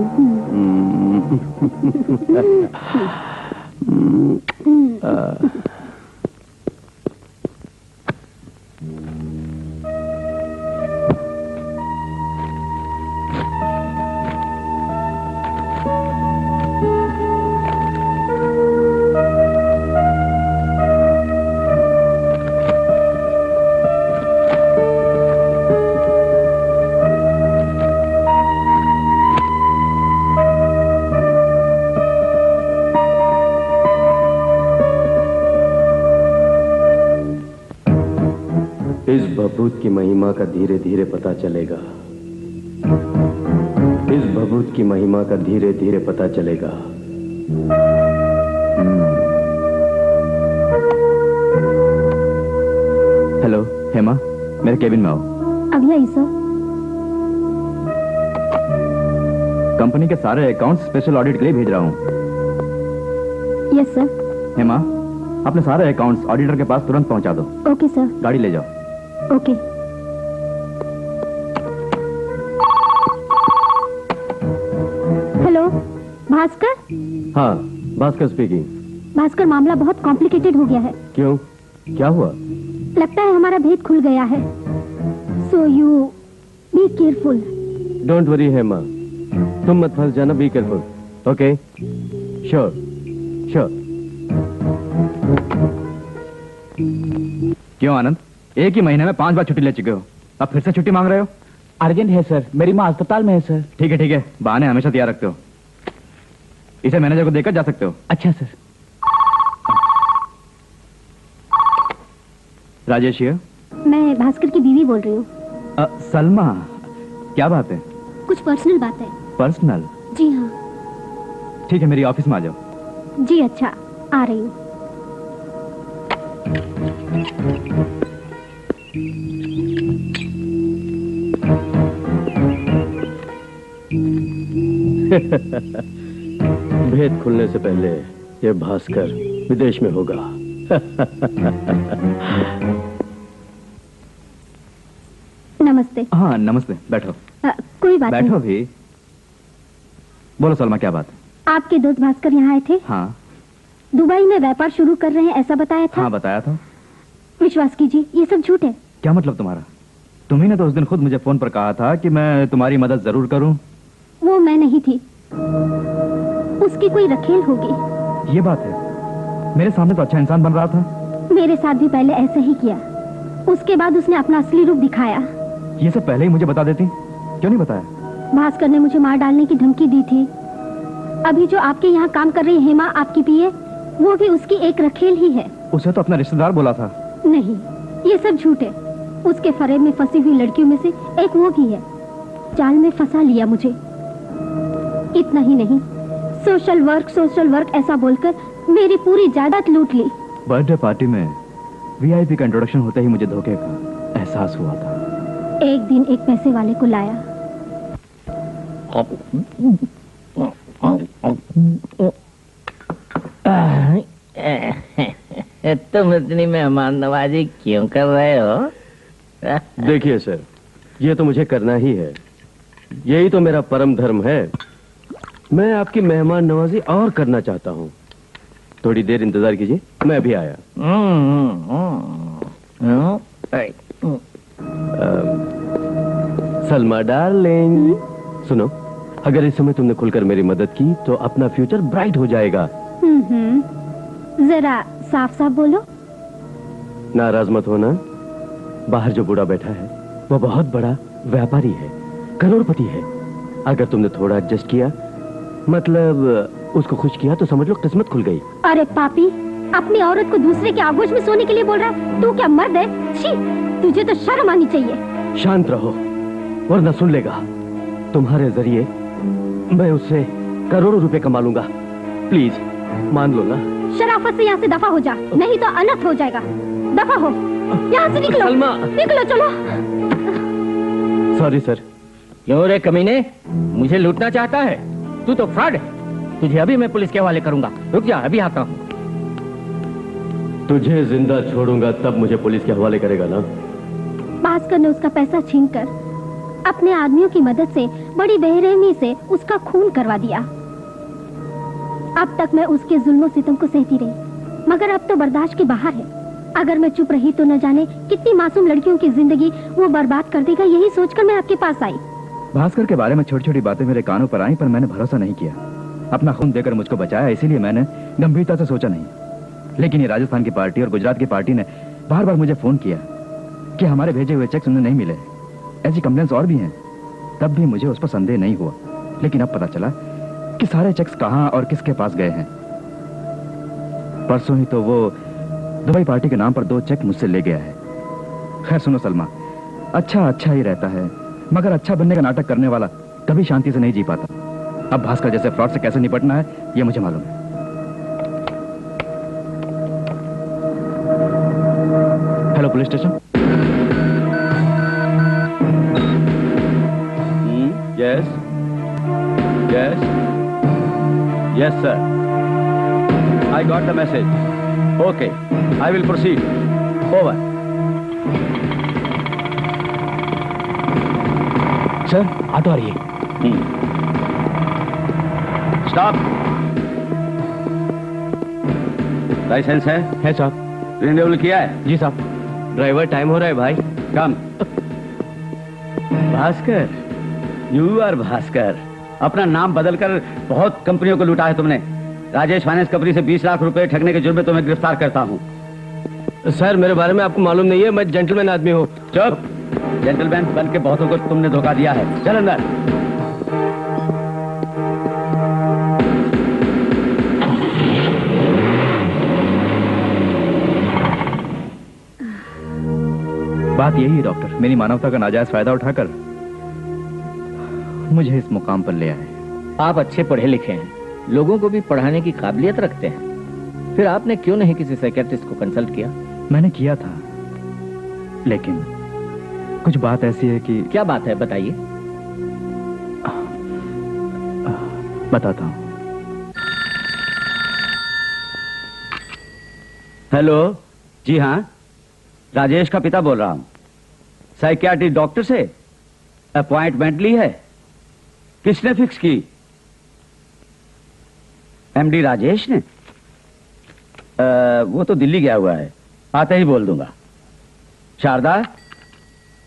इस भभूत की महिमा का धीरे धीरे पता चलेगा। इस भभूत की महिमा का धीरे धीरे पता चलेगा। हेलो हेमा, मेरे केबिन में आओ। अभी आई सर। कंपनी के सारे अकाउंट्स स्पेशल ऑडिट के लिए भेज रहा हूँ। Yes sir. हेमा, अपने सारे अकाउंट्स ऑडिटर के पास तुरंत पहुंचा दो। Okay sir. गाड़ी ले जाओ। ओके। हेलो भास्कर। हाँ, भास्कर स्पीकिंग। भास्कर, मामला बहुत कॉम्प्लिकेटेड हो गया है। क्यों, क्या हुआ? लगता है हमारा भेद खुल गया है। So you be careful. Don't worry Hema, तुम मत फंस जाना। Be careful. Okay, sure sure. क्यों आनंद, एक ही महीने में 5 बार छुट्टी ले चुके हो, अब फिर से छुट्टी मांग रहे हो? अर्जेंट है सर, मेरी माँ अस्पताल में है सर। ठीक है, बहाने हमेशा तैयार रखते हो। इसे मैनेजर को देकर जा सकते हो। अच्छा सर। राजेश ये? मैं भास्कर की बीवी बोल रही हूँ। सलमा, क्या बात है? कुछ पर्सनल बात है। पर्सनल? जी हाँ। ठीक है, मेरी ऑफिस में आ जाओ। जी अच्छा, आ रही हूँ। भेद खुलने से पहले ये भास्कर विदेश में होगा। नमस्ते। हाँ नमस्ते, बैठो। कोई बात नहीं। बैठो भी। बोलो सलमा, क्या बात? आपके दोस्त भास्कर यहाँ आए थे? हाँ। दुबई में व्यापार शुरू कर रहे हैं ऐसा बताया था? हाँ बताया था। विश्वास कीजिए, ये सब झूठ है। क्या मतलब तुम्हारा? तुम्ही ने तो उस दिन खुद मुझे फोन पर कहा था कि मैं तुम्हारी मदद जरूर करूं। वो मैं नहीं थी, उसकी कोई रखेल होगी। ये बात है, मेरे सामने तो अच्छा इंसान बन रहा था। मेरे साथ भी पहले ऐसे ही किया, उसके बाद उसने अपना असली रूप दिखाया। ये सब पहले ही मुझे बता देती, क्यों नहीं बताया? भास्कर ने मुझे मार डालने की धमकी दी थी। अभी जो आपके यहाँ काम कर रही हेमा, आपकी पीए, वो भी उसकी एक रखेल ही है। उसे तो अपना रिश्तेदार बोला था। नहीं, ये सब झूठ है। उसके फरेब में फंसी हुई लड़कियों में से एक वो भी है। जाल में फंसा लिया मुझे। इतना ही नहीं, सोशल वर्क ऐसा बोलकर मेरी पूरी जायदाद लूट ली। बर्थडे पार्टी में वीआईपी का इंट्रोडक्शन होते ही मुझे धोखे का एहसास हुआ था। एक दिन एक पैसे वाले को लाया। तुम इतनी मेहमान नवाजी क्यों कर रहे हो? देखिए सर, ये तो मुझे करना ही है, यही तो मेरा परम धर्म है। मैं आपकी मेहमान नवाजी और करना चाहता हूँ। थोड़ी देर इंतजार कीजिए, मैं अभी आया। सलमा डार्लिंग, सुनो, अगर इस समय तुमने खुलकर मेरी मदद की तो अपना फ्यूचर ब्राइट हो जाएगा। जरा साफ साफ बोलो। नाराज मत होना। बाहर जो बूढ़ा बैठा है वो बहुत बड़ा व्यापारी है, करोड़पति है। अगर तुमने थोड़ा एडजस्ट किया, मतलब उसको खुश किया, तो समझ लो किस्मत खुल गई। अरे पापी, अपनी औरत को दूसरे के आगोश में सोने के लिए बोल रहा है? तू क्या मर्द है? छी, तुझे तो शर्म आनी चाहिए। शांत रहो वरना सुन लेगा। तुम्हारे जरिए मैं उससे करोड़ों रुपए कमा लूंगा। प्लीज मान लो ना। शराफत से यहाँ से दफा हो जा, नहीं तो अनर्थ हो जाएगा। दफा हो, यहाँ से निकलो। सलमा, निकलो, चलो। Sorry sir. क्यों रे कमीने, मुझे लूटना चाहता है? तू तो फ्रॉड है। तुझे अभी मैं पुलिस के हवाले करूंगा। रुक जा, अभी आता हूँ। तुझे जिंदा छोड़ूंगा तब मुझे पुलिस के हवाले करेगा ना? भास्कर ने उसका पैसा छीनकर अपने आदमियों की मदद से बड़ी बेरहमी से उसका खून करवा दिया। अब तक मैं उसके जुल्मों सितम को सहती रही, मगर अब तो बर्दाश्त के बाहर है। अगर मैं चुप रही तो न जाने कितनी मासूम लड़कियों की जिंदगी वो बर्बाद कर देगा। यही सोचकर मैं आपके पास आई। भास्कर के बारे में छोटी छोटी बातें मेरे कानों पर आई, पर मैंने भरोसा नहीं किया। अपना खून देकर मुझको बचाया, इसीलिए मैंने गंभीरता से सोचा नहीं। लेकिन ये राजस्थान की पार्टी और गुजरात की पार्टी ने बार बार मुझे फोन किया कि हमारे भेजे हुए चेक्स उन्हें नहीं मिले। ऐसी कंप्लेंट्स और भी हैं। तब भी मुझे उस पर संदेह नहीं हुआ, लेकिन अब पता चला कि सारे चेक्स कहां और किसके पास गए हैं। परसों ही तो वो दुबई पार्टी के नाम पर 2 चेक मुझसे ले गया है। खैर सुनो सलमा, अच्छा अच्छा ही रहता है, मगर अच्छा बनने का नाटक करने वाला कभी शांति से नहीं जी पाता। अब भास्कर जैसे फ्रॉड से कैसे निपटना है ये मुझे मालूम है। Hello police station. Yes yes yes sir, I got the message. Okay, I will proceed. Over. Sir, auto आ रही है। स्टॉप। लाइसेंस है? है साहब। रिन्यूअल किया है? जी साहब। ड्राइवर, टाइम हो रहा है भाई। Come. Bhaskar, you are Bhaskar. अपना नाम बदलकर बहुत कंपनियों को लूटा है तुमने। राजेश फाइनेंस कंपनी से 20 लाख रुपए ठगने के जुर्म में तुम्हें गिरफ्तार करता हूँ। सर, मेरे बारे में आपको मालूम नहीं है, मैं जेंटलमैन आदमी हूँ। चुप। जेंटलमैन बन के बहुतों को तुमने धोखा दिया है। चल अंदर। बात यही है डॉक्टर, मेरी मानवता का नाजायज फायदा उठाकर मुझे इस मुकाम पर ले आए। आप अच्छे पढ़े लिखे हैं, लोगों को भी पढ़ाने की काबिलियत रखते हैं, फिर आपने क्यों नहीं किसी साइकियाट्रिस्ट को कंसल्ट किया? मैंने किया था, लेकिन कुछ बात ऐसी है कि... क्या बात है, बताइए। बताता हूँ। हेलो, जी हाँ, राजेश का पिता बोल रहा हूँ। साइकियाट्रिस्ट डॉक्टर से अपॉइंटमेंट ली है? किसने फिक्स की? एमडी राजेश ने? वो तो दिल्ली गया हुआ है, आते ही बोल दूंगा। शारदा,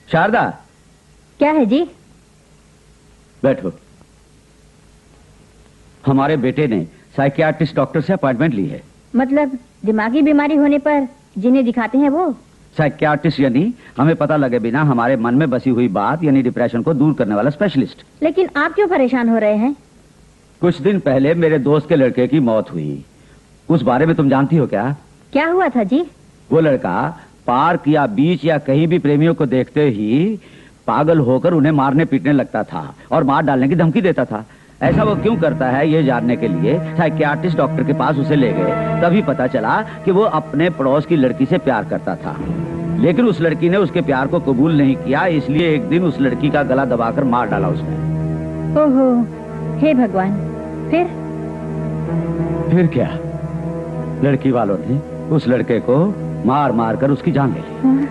शारदा। क्या है जी? बैठो। हमारे बेटे ने साइकियाट्रिस्ट डॉक्टर से अपॉइंटमेंट ली है। मतलब दिमागी बीमारी होने पर जिन्हें दिखाते हैं वो? साइकियाट्रिस्ट यानी हमें पता लगे बिना हमारे मन में बसी हुई बात यानी डिप्रेशन को दूर करने वाला स्पेशलिस्ट। लेकिन आप क्यों परेशान हो रहे हैं? कुछ दिन पहले मेरे दोस्त के लड़के की मौत हुई, उस बारे में तुम जानती हो क्या? क्या हुआ था जी? वो लड़का पार्क या बीच या कहीं भी प्रेमियों को देखते ही पागल होकर उन्हें मारने पीटने लगता था और मार डालने की धमकी देता था। ऐसा वो क्यों करता है ये जानने के लिए साइकियाट्रिस्ट डॉक्टर के पास उसे ले गए। तभी पता चला कि वो अपने पड़ोस की लड़की से प्यार करता था, लेकिन उस लड़की ने उसके प्यार को कबूल नहीं किया, इसलिए एक दिन उस लड़की का गला दबाकर मार डाला उसने। ओहो, हे भगवान, फिर क्या? लड़की वालों ने उस लड़के को मार मार कर उसकी जान ले ली। हाँ?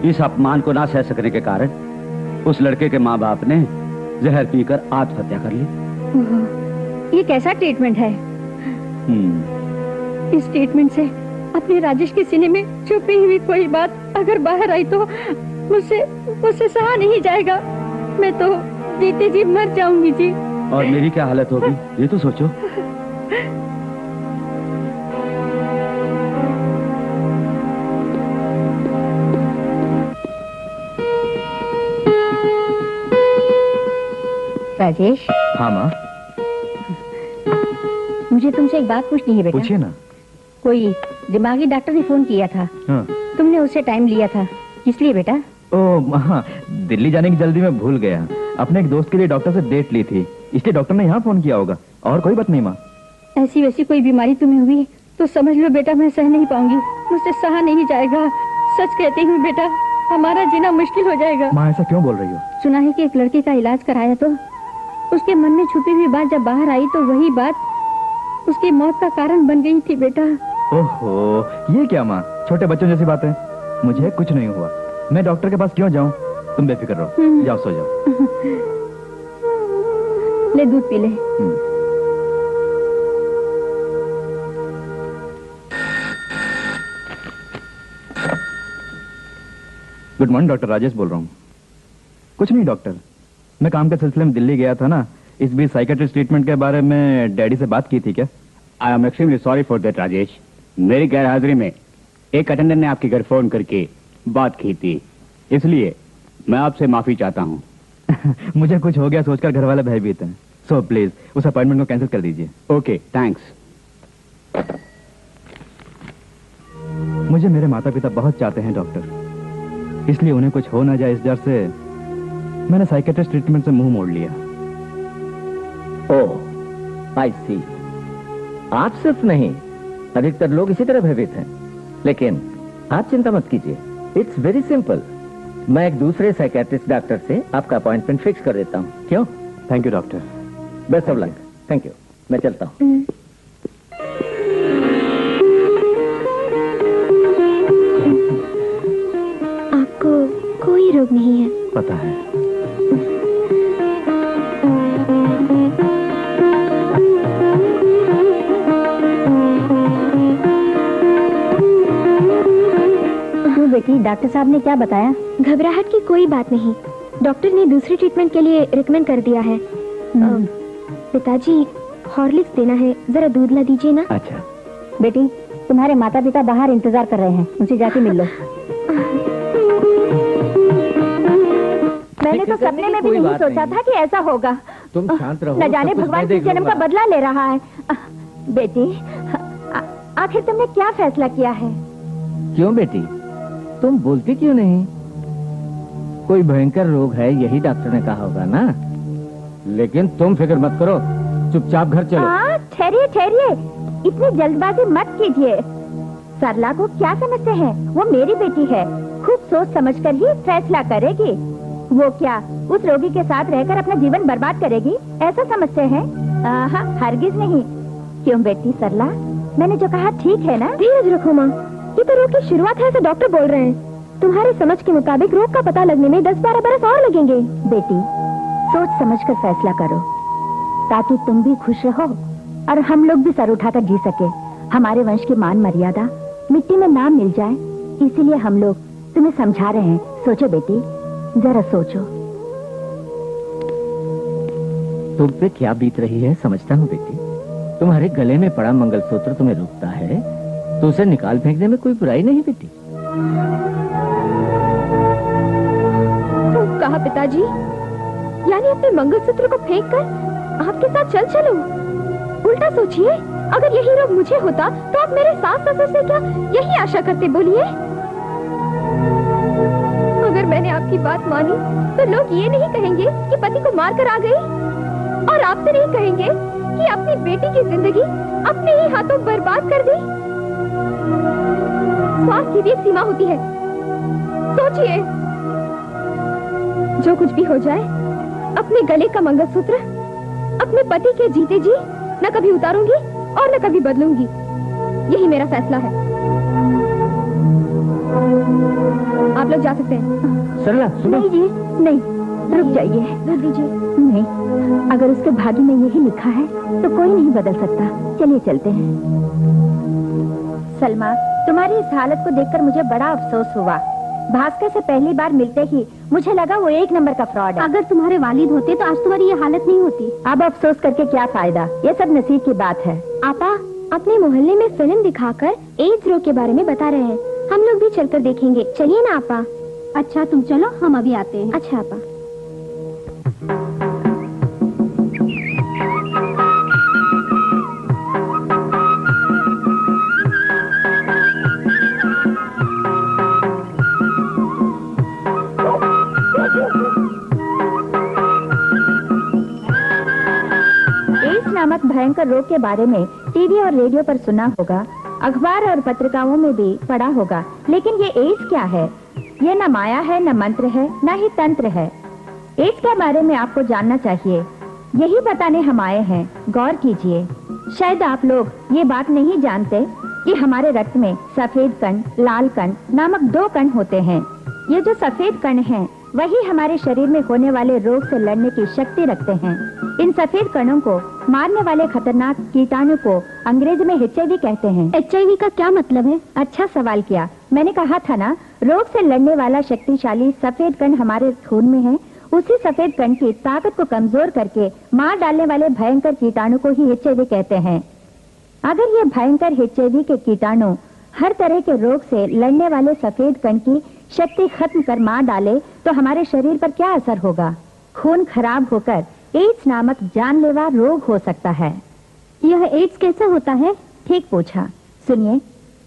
इस अपमान को ना सह सकने के कारण उस लड़के के माँ बाप ने जहर पीकर आत्महत्या कर ली। ओहो, ये कैसा ट्रीटमेंट है? इस ट्रीटमेंट से अपने राजेश के सीने में छुपी हुई कोई बात अगर बाहर आई तो मुझसे सहा नहीं जाएगा। मैं तो जीते जी मर जाऊंगी जी। और मेरी क्या हालत होगी ये तो सोचो। राजेश। हाँ माँ। मुझे तुमसे एक बात पूछनी है बेटा। पूछिए ना। कोई दिमागी डॉक्टर ने फोन किया था। हाँ। तुमने उससे टाइम लिया था, किस लिए बेटा? ओ हाँ, दिल्ली जाने की जल्दी में भूल गया। अपने एक दोस्त के लिए डॉक्टर से डेट ली थी, इसलिए डॉक्टर ने यहाँ फोन किया होगा। और कोई बात नहीं माँ। ऐसी वैसी कोई बीमारी तुम्हें हुई तो समझ लो बेटा, मैं सह नहीं पाऊंगी, मुझसे सहा नहीं जाएगा। सच कहती हूँ बेटा, हमारा जीना मुश्किल हो जाएगा। माँ ऐसा क्यों बोल रही हो? सुना है कि एक लड़के का इलाज कराया तो उसके मन में छुपी हुई बात जब बाहर आई तो वही बात उसकी मौत का कारण बन गई थी बेटा। ओहो, ये क्या माँ, छोटे बच्चों जैसी बात है। मुझे कुछ नहीं हुआ, मैं डॉक्टर के पास क्यों जाऊँ? तुम बेफिक्र रहो, जाओ सो जाओ। ले दूध पी ले। गुड मॉर्निंग, डॉक्टर राजेश बोल रहा हूँ। कुछ नहीं डॉक्टर, मैं काम के सिलसिले में दिल्ली गया था ना, इस बीच साइकेट्रिस्ट ट्रीटमेंट के बारे में डैडी से बात की थी क्या? I am extremely sorry for that Rajesh. मेरी गैर हाजिरी में एक अटेंडेंट ने आपके घर फोन करके बात की थी, इसलिए मैं आपसे माफी चाहता हूँ। मुझे कुछ हो गया सोचकर घर वाले भयभीत हैं, सो प्लीज उस अपॉइंटमेंट को कैंसिल कर दीजिए। Okay, thanks. मुझे मेरे माता पिता बहुत चाहते हैं डॉक्टर, इसलिए उन्हें कुछ हो ना जाए इस डर से मैंने साइकेट्रिस्ट ट्रीटमेंट से मुंह मोड़ लिया। ओह, आई सी। आप सिर्फ नहीं, अधिकतर लोग इसी तरह भयभीत हैं। लेकिन आप चिंता मत कीजिए, इट्स वेरी सिंपल। मैं एक दूसरे साइकेट्रिस्ट डॉक्टर से आपका अपॉइंटमेंट फिक्स कर देता हूँ। क्यों? Thank you doctor. Best of luck. Thank you, मैं चलता हूँ। आपको कोई रोग नहीं है? पता है। बेटी, डॉक्टर साहब ने क्या बताया? घबराहट की कोई बात नहीं, डॉक्टर ने दूसरी ट्रीटमेंट के लिए रिकमेंड कर दिया है। पिताजी, हॉर्लिक्स देना है, जरा दूध ला दीजिए ना। अच्छा बेटी, तुम्हारे माता पिता बाहर इंतजार कर रहे हैं, उनसे जाके मिल लो। मैंने तो सपने में भी नहीं सोचा था कि ऐसा होगा। तुम शांत रहो, न जाने भगवान किस जन्म का बदला ले रहा है। बेटी, आखिर तुमने क्या फैसला किया है? क्यों बेटी, तुम बोलती क्यों नहीं? कोई भयंकर रोग है, यही डॉक्टर ने कहा होगा ना। लेकिन तुम फिक्र मत करो, चुपचाप घर चलो। ठहरिए ठहरिए, इतनी जल्दबाजी मत कीजिए। सरला को क्या समझते हैं? वो मेरी बेटी है, खूब सोच समझकर ही फैसला करेगी। वो क्या उस रोगी के साथ रहकर अपना जीवन बर्बाद करेगी, ऐसा समझते हैं? हरगिज नहीं। क्यों बेटी सरला, मैंने जो कहा ठीक है ना? धीरज रखो माँ, ये तो रोग की शुरुआत है, ऐसा डॉक्टर बोल रहे हैं। तुम्हारे समझ के मुताबिक रोग का पता लगने में 10-12 बरस और लगेंगे। बेटी, सोच समझकर फैसला करो, ताकि तुम भी खुश रहो और हम लोग भी सर उठाकर जी सके। हमारे वंश की मान मर्यादा मिट्टी में ना मिल जाए, इसीलिए हम लोग तुम्हें समझा रहे हैं। सोचो बेटी, जरा सोचो। तुम पे क्या बीत रही है समझता हूँ बेटी। तुम्हारे गले में पड़ा मंगलसूत्र तुम्हें रोकता है तो उसे निकाल फेंकने में कोई बुराई नहीं बेटी। तो कहा पिताजी, यानी अपने मंगलसूत्र को फेंककर आपके साथ चल चलूं? उल्टा सोचिए, अगर यही रोग मुझे होता तो आप मेरे सास ससुर से क्या यही आशा करते? बोलिए। अगर मैंने आपकी बात मानी तो लोग ये नहीं कहेंगे कि पति को मारकर आ गई, और आपसे नहीं कहेंगे कि अपनी बेटी की जिंदगी अपने ही हाथों बर्बाद कर दी। स्वार्थ की भी एक सीमा होती है। सोचिए, जो कुछ भी हो जाए अपने गले का मंगलसूत्र अपने पति के जीते जी न कभी उतारूंगी और न कभी बदलूंगी। यही मेरा फैसला है। आप लोग जा सकते हैं। सरला सुनो। नहीं जी, नहीं, रुक जाइए। रुक दीजिए। नहीं, अगर उसके भाग्य में यही लिखा है तो कोई नहीं बदल सकता। चलिए चलते हैं। सलमा, तुम्हारी इस हालत को देखकर मुझे बड़ा अफसोस हुआ। भास्कर से पहली बार मिलते ही मुझे लगा वो एक नंबर का फ्रॉड है। अगर तुम्हारे वालिद होते तो आज तुम्हारी ये हालत नहीं होती। अब अफसोस करके क्या फायदा, ये सब नसीब की बात है। आपा अपने मोहल्ले में फिल्म दिखाकर एड्स रोग के बारे में बता रहे हैं। हम लोग भी चलकर देखेंगे। चलिए ना आपा। अच्छा तुम चलो, हम अभी आते हैं। अच्छा आपा। नामक भयंकर रोग के बारे में टीवी और रेडियो पर सुना होगा, अखबार और पत्रिकाओं में भी पढ़ा होगा, लेकिन ये एड्स क्या है? ये न माया है, न मंत्र है, न ही तंत्र है। एड्स के बारे में आपको जानना चाहिए, यही बताने हम आए हैं। गौर कीजिए, शायद आप लोग ये बात नहीं जानते कि हमारे रक्त में सफेद कण, लाल कण नामक 2 कण होते हैं। ये जो सफेद कण हैं, वही हमारे शरीर में होने वाले रोग से लड़ने की शक्ति रखते हैं। इन सफेद कणों को मारने वाले खतरनाक कीटाणु को अंग्रेजी में HIV कहते हैं। HIV का क्या मतलब है? अच्छा सवाल किया। मैंने कहा था ना, रोग से लड़ने वाला शक्तिशाली सफेद कण हमारे खून में है। उसी सफेद कण की ताकत को कमजोर करके मार डालने वाले भयंकर कीटाणु को ही HIV कहते हैं। अगर ये भयंकर HIV के कीटाणु हर तरह के रोग से लड़ने वाले सफेद कण की शक्ति खत्म कर मार डाले तो हमारे शरीर पर क्या असर होगा? खून खराब होकर एड्स नामक जानलेवा रोग हो सकता है। यह एड्स कैसा होता है? ठीक पूछा। सुनिए,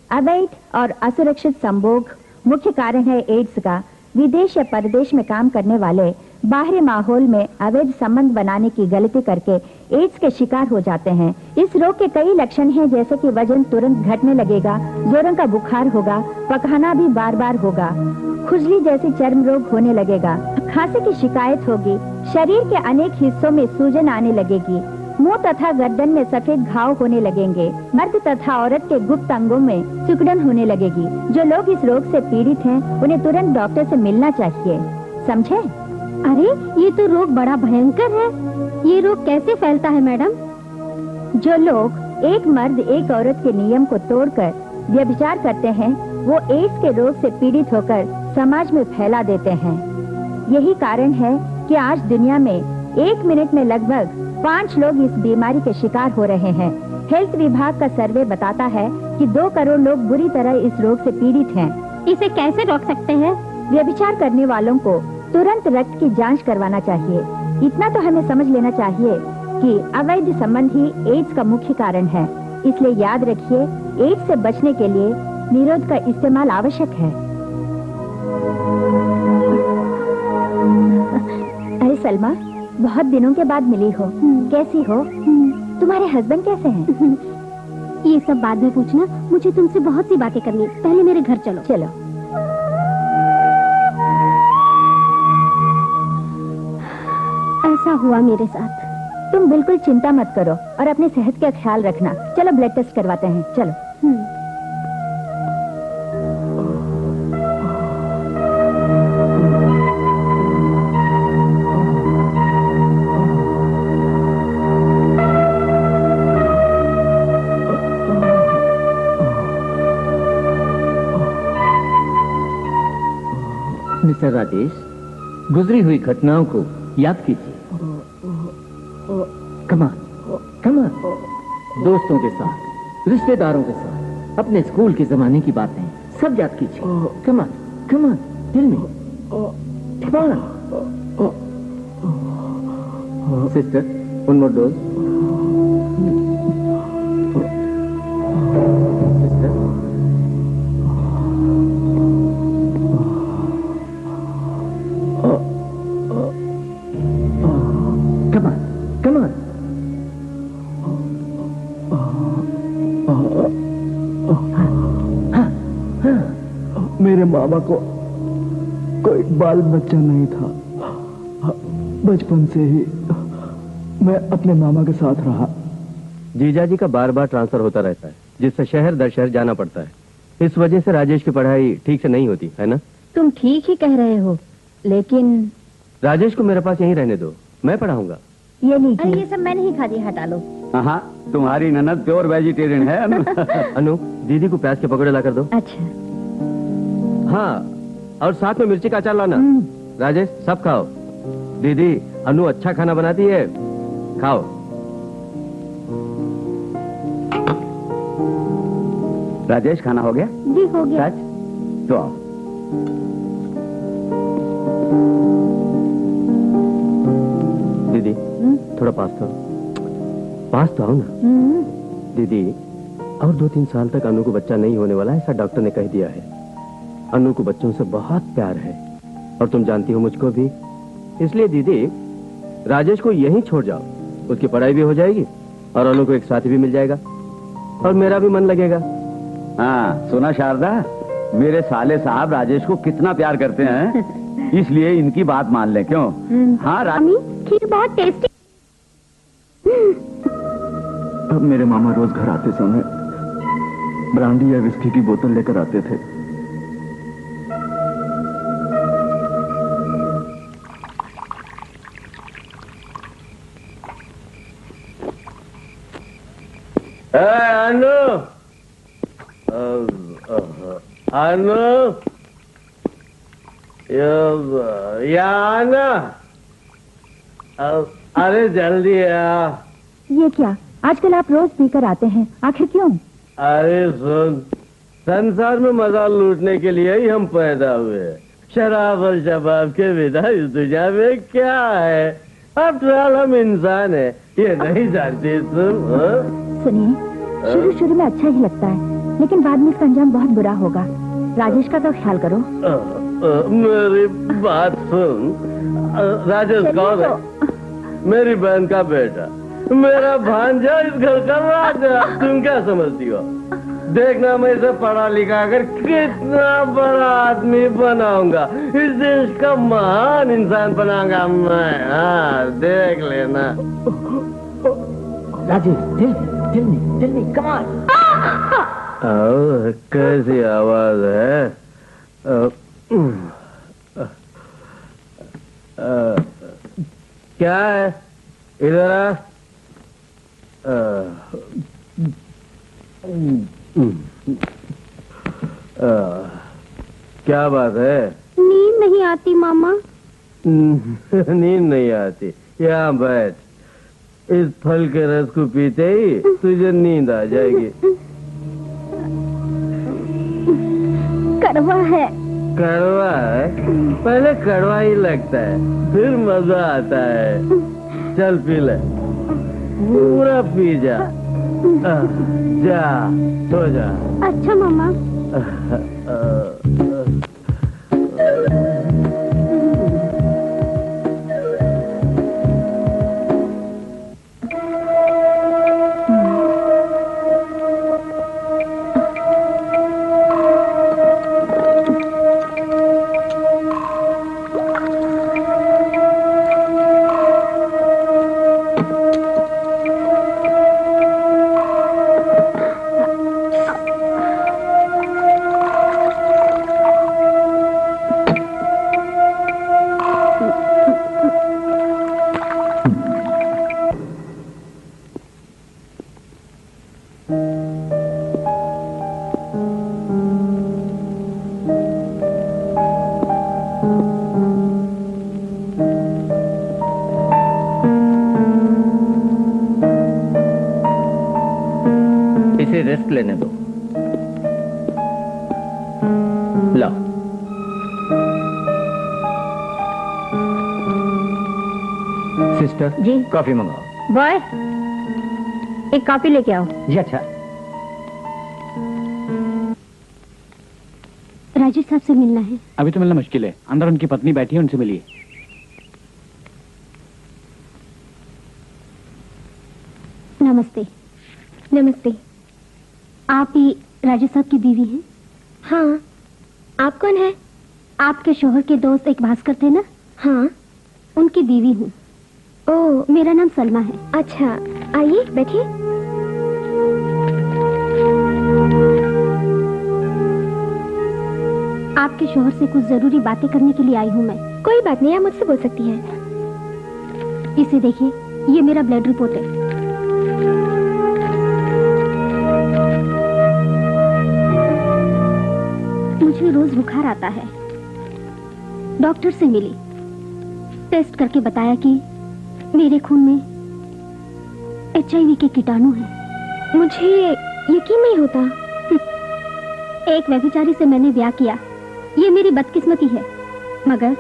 अवैध और असुरक्षित संभोग मुख्य कारण है एड्स का। विदेश या परदेश में काम करने वाले बाहरी माहौल में अवैध संबंध बनाने की गलती करके एड्स के शिकार हो जाते हैं। इस रोग के कई लक्षण हैं, जैसे कि वजन तुरंत घटने लगेगा, जोरों का बुखार होगा, पखाना भी बार बार होगा, खुजली जैसी चर्म रोग होने लगेगा, खांसी की शिकायत होगी, शरीर के अनेक हिस्सों में सूजन आने लगेगी, मुंह तथा गर्दन में सफेद घाव होने लगेंगे, मर्द तथा औरत के गुप्त अंगों में सिकुड़न होने लगेगी। जो लोग इस रोग से पीड़ित हैं, उन्हें तुरंत डॉक्टर से मिलना चाहिए। समझे? अरे ये तो रोग बड़ा भयंकर है। ये रोग कैसे फैलता है मैडम? जो लोग एक मर्द एक औरत के नियम को तोड़कर व्यभिचार करते हैं, वो एड्स के रोग से पीड़ित होकर समाज में फैला देते हैं। यही कारण है कि आज दुनिया में 1 मिनट में लगभग 5 लोग इस बीमारी के शिकार हो रहे हैं। हेल्थ विभाग का सर्वे बताता है कि 2 करोड़ लोग बुरी तरह इस रोग से पीड़ित हैं। इसे कैसे रोक सकते हैं? व्यभिचार करने वालों को तुरंत रक्त की जांच करवाना चाहिए। इतना तो हमें समझ लेना चाहिए कि अवैध संबंध ही एड्स का मुख्य कारण है। इसलिए याद रखिए, एड्स से बचने के लिए निरोध का इस्तेमाल आवश्यक है। अरे सलमा, बहुत दिनों के बाद मिली हो, कैसी हो? तुम्हारे हस्बैंड कैसे हैं? ये सब बाद में पूछना, मुझे तुमसे बहुत सी बातें करनी। पहले मेरे घर चलो। चलो। ऐसा हुआ मेरे साथ। तुम बिल्कुल चिंता मत करो और अपनी सेहत का ख्याल रखना। चलो ब्लड टेस्ट करवाते हैं। चलो। मिस्टर राजेश, गुजरी हुई घटनाओं को याद कीजिए। कमान, कमान। दोस्तों के साथ, रिश्तेदारों के साथ, अपने स्कूल के जमाने की बातें सब याद कीजिए। कमान, कमान, दिल में। Come on. Sister, one more dose. मेरे मामा को कोई बाल बच्चा नहीं था। बचपन से ही मैं अपने मामा के साथ रहा। जीजा जी का बार बार ट्रांसफर होता रहता है, जिससे शहर दर शहर जाना पड़ता है। इस वजह से राजेश की पढ़ाई ठीक से नहीं होती है ना? तुम ठीक ही कह रहे हो, लेकिन राजेश को मेरे पास यहीं रहने दो, मैं पढ़ाऊंगा। ये नहीं। अरे ये सब मैं नहीं खाती, हटा लो। हाँ, तुम्हारी ननद प्योर वेजिटेरियन है अनु। अनु, दीदी को प्याज के पकौड़े ला कर दो। अच्छा। हाँ, और साथ में मिर्ची का अचार लाना। राजेश, सब खाओ। दीदी, अनु अच्छा खाना बनाती है, खाओ। राजेश, खाना हो गया? जी हो गया। सच? तो आओ। दीदी, थोड़ा पास तो आओ ना। दीदी, और 2-3 साल तक अनु को बच्चा नहीं होने वाला, ऐसा डॉक्टर ने कह दिया है। अनु को बच्चों से बहुत प्यार है, और तुम जानती हो मुझको भी। इसलिए दीदी, राजेश को यहीं छोड़ जाओ, उसकी पढ़ाई भी हो जाएगी और अनु को एक साथी भी मिल जाएगा, और मेरा भी मन लगेगा। हाँ, सुना शारदा, मेरे साले साहब राजेश को कितना प्यार करते हैं, इसलिए इनकी बात मान ले। क्यों? हाँ मम्मी, खीर बहुत टेस्टी। अब मेरे मामा रोज घर आते समय ब्रांडी या विस्की की बोतल लेकर आते थे। अनु, अनु, आना। अरे जल्दी आ। ये क्या, आजकल आप रोज पीकर आते हैं, आखिर क्यों? अरे सुन, संसार में मजा लूटने के लिए ही हम पैदा हुए। शराब और शबाब के बिना इस दुनिया में क्या है? आफ्टर ऑल हम इंसान है, ये नहीं जानती तुम? सुनिए, शुरू में अच्छा ही लगता है, लेकिन बाद में इसका अंजाम बहुत बुरा होगा। राजेश का तो ख्याल करो। मेरी बात सुन, राजेश कौन है? मेरी बहन का बेटा, मेरा भांजा, इस घर का राजा। तुम क्या समझती हो? देखना, मैं इसे पढ़ा लिखा कर कितना बड़ा आदमी बनाऊंगा, इस देश का महान इंसान बनाऊंगा मैं। हाँ, देख लेना। राजेश, दिल में, कम ऑन। कैसी आवाज है? क्या है? इधर आ। क्या बात है? नींद नहीं आती मामा। नींद नहीं आती? यहाँ बैठ, इस फल के रस को पीते ही तुझे नींद आ जाएगी। कड़वा है। कड़वा है? पहले कड़वा ही लगता है, फिर मजा आता है। चल पी ले, पूरा पी जा। जा, सो जा। अच्छा मामा। रेस्ट लेने दो। लो। सिस्टर जी। कॉफी मंगाओ। बॉय, एक कॉफी लेके आओ। जी अच्छा। राजेश साहब से मिलना है। अभी तो मिलना मुश्किल है, अंदर उनकी पत्नी बैठी है, उनसे मिलिए। नमस्ते। नमस्ते। आप ही राजेश साहब की बीवी हैं? हाँ। आप कौन है? आपके शोहर के दोस्त एक भास्कर थे ना? हाँ। उनकी बीवी हूँ। ओह, मेरा नाम सलमा है। अच्छा, आइए बैठिए। आपके शोहर से कुछ जरूरी बातें करने के लिए आई हूँ मैं। कोई बात नहीं, आप मुझसे बोल सकती हैं। इसे देखिए, ये मेरा ब्लड रिपोर्ट है। मुझे रोज बुखार आता है। डॉक्टर से मिली, टेस्ट करके बताया कि मेरे खून में HIV के कीटाणु हैं। मुझे यकीन नहीं होता। एक व्यभिचारी से मैंने ब्याह किया, ये मेरी बदकिस्मती है। मगर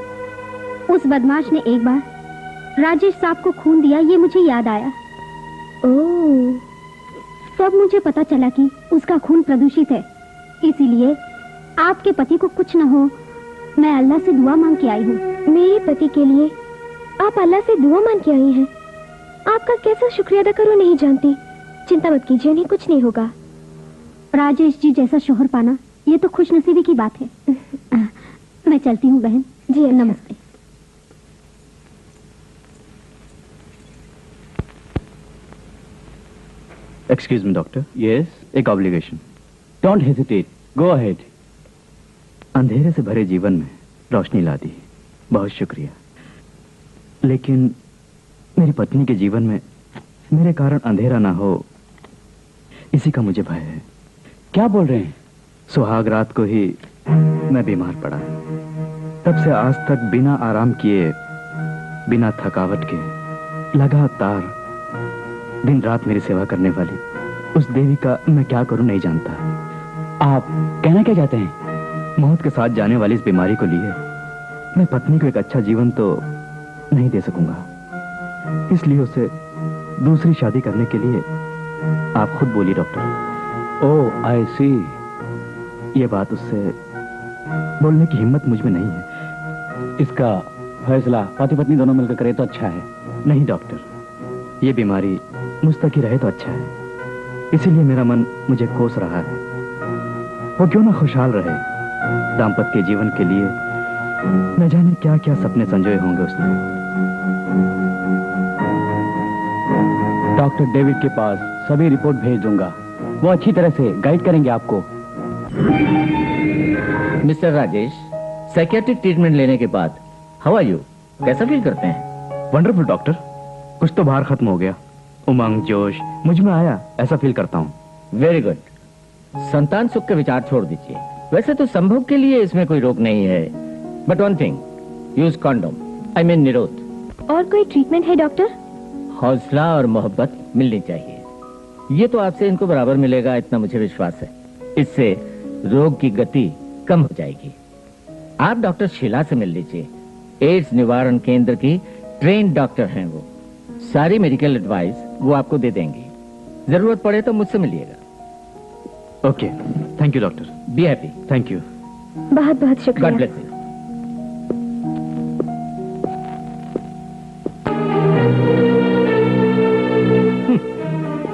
उस बदमाश ने एक बार राजेश साहब को खून दिया, ये मुझे याद आया। ओह, तब मुझे पता चला कि उसका खून प्रदूषित है। इसीलिए आपके पति को कुछ न हो, मैं अल्लाह से दुआ मांग के आई हूँ। मेरे पति के लिए आप अल्लाह से दुआ मांग के आई हैं? आपका कैसा शुक्रिया अदा करूं नहीं जानती। चिंता मत कीजिए, नहीं कुछ नहीं होगा। राजेश जी जैसा शोहर पाना ये तो खुशनसीबी की बात है। मैं चलती हूँ बहन जी, नमस्ते। Excuse me doctor. यस, एक obligation. Don't hesitate, go ahead. अंधेरे से भरे जीवन में रोशनी ला दी, बहुत शुक्रिया। लेकिन मेरी पत्नी के जीवन में मेरे कारण अंधेरा ना हो, इसी का मुझे भय है। क्या बोल रहे हैं? सुहाग रात को ही मैं बीमार पड़ा। तब से आज तक बिना आराम किए, बिना थकावट के लगातार दिन रात मेरी सेवा करने वाली उस देवी का मैं क्या करूं नहीं जानता। आप कहना क्या चाहते हैं? मौत के साथ जाने वाली इस बीमारी को लिए मैं पत्नी को एक अच्छा जीवन तो नहीं दे सकूंगा। इसलिए उसे दूसरी शादी करने के लिए आप खुद बोली डॉक्टर। ओह, आई सी। ये बात उससे बोलने की हिम्मत मुझ में नहीं है। इसका फैसला पति पत्नी दोनों मिलकर करें तो अच्छा है। नहीं डॉक्टर, ये बीमारी मुझ तक ही रहे तो अच्छा है। इसीलिए मेरा मन मुझे कोस रहा है। वो क्यों ना खुशहाल रहे। दाम्पत्य जीवन के लिए न जाने क्या क्या सपने संजोए होंगे उसने। डॉक्टर डेविड के पास सभी रिपोर्ट भेज दूंगा, वो अच्छी तरह से गाइड करेंगे आपको। मिस्टर राजेश, साइकियाट्रिक ट्रीटमेंट लेने के बाद हाउ आर यू, कैसा फील करते हैं? वंडरफुल डॉक्टर, कुछ तो भार खत्म हो गया। उमंग जोश मुझ में आया, ऐसा फील करता हूँ। Very good. संतान सुख के विचार छोड़ दीजिए। वैसे तो संभोग के लिए इसमें कोई रोक नहीं है, but one thing, use condom, I mean निरोध। और कोई ट्रीटमेंट है डॉक्टर? हौसला और मोहब्बत मिलनी चाहिए। ये तो आपसे इनको बराबर मिलेगा, इतना मुझे विश्वास है। इससे रोग की गति कम हो जाएगी। आप डॉक्टर शीला से मिल लीजिए, एड्स निवारण केंद्र की ट्रेन डॉक्टर हैं वो। सारी मेडिकल एडवाइस वो आपको दे देंगी। जरूरत पड़े तो मुझसे मिलिएगा। Okay, thank you doctor. Be happy. Thank you. बहुत बहुत शुक्रिया। God bless you.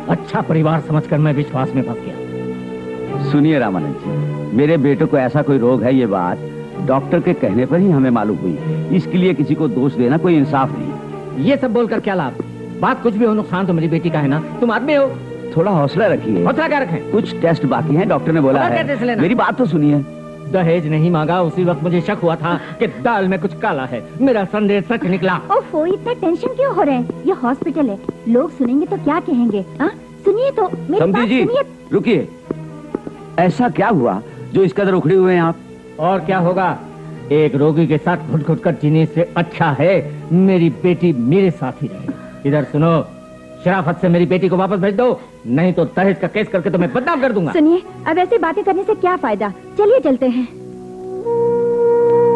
अच्छा परिवार समझकर मैं विश्वास में फंस गया। सुनिए रामानंद जी, मेरे बेटे को ऐसा कोई रोग है, ये बात डॉक्टर के कहने पर ही हमें मालूम हुई। इसके लिए किसी को दोष देना कोई इंसाफ नहीं। ये सब बोलकर क्या लाभ? बात कुछ भी हो, नुकसान तो मेरी बेटी का है ना। तुम आदमी हो, थोड़ा हौसला रखिए। हौसला क्या रखें? कुछ टेस्ट बाकी हैं, डॉक्टर ने बोला है। मेरी बात तो सुनिए। दहेज नहीं मांगा, उसी वक्त मुझे शक हुआ था कि दाल में कुछ काला है। मेरा संदेह सच निकला। ओफो, इतना टेंशन क्यों हो रहे हैं? ये हॉस्पिटल है, लोग सुनेंगे तो क्या कहेंगे? सुनिए तो मेरी समधी बात जी, सुनिए। रुकिए। ऐसा क्या हुआ जो इस कदर उखड़े हुए हैं आप? और क्या होगा, एक रोगी के साथ घुट घुट कर जीने से अच्छा है मेरी बेटी मेरे साथ ही रहे। इधर सुनो, शराफत से मेरी बेटी को वापस भेज दो, नहीं तो दहेज का केस करके तुम्हें बदनाम कर दूंगा। सुनिए, अब ऐसी बातें करने से क्या फायदा? चलिए चलते हैं।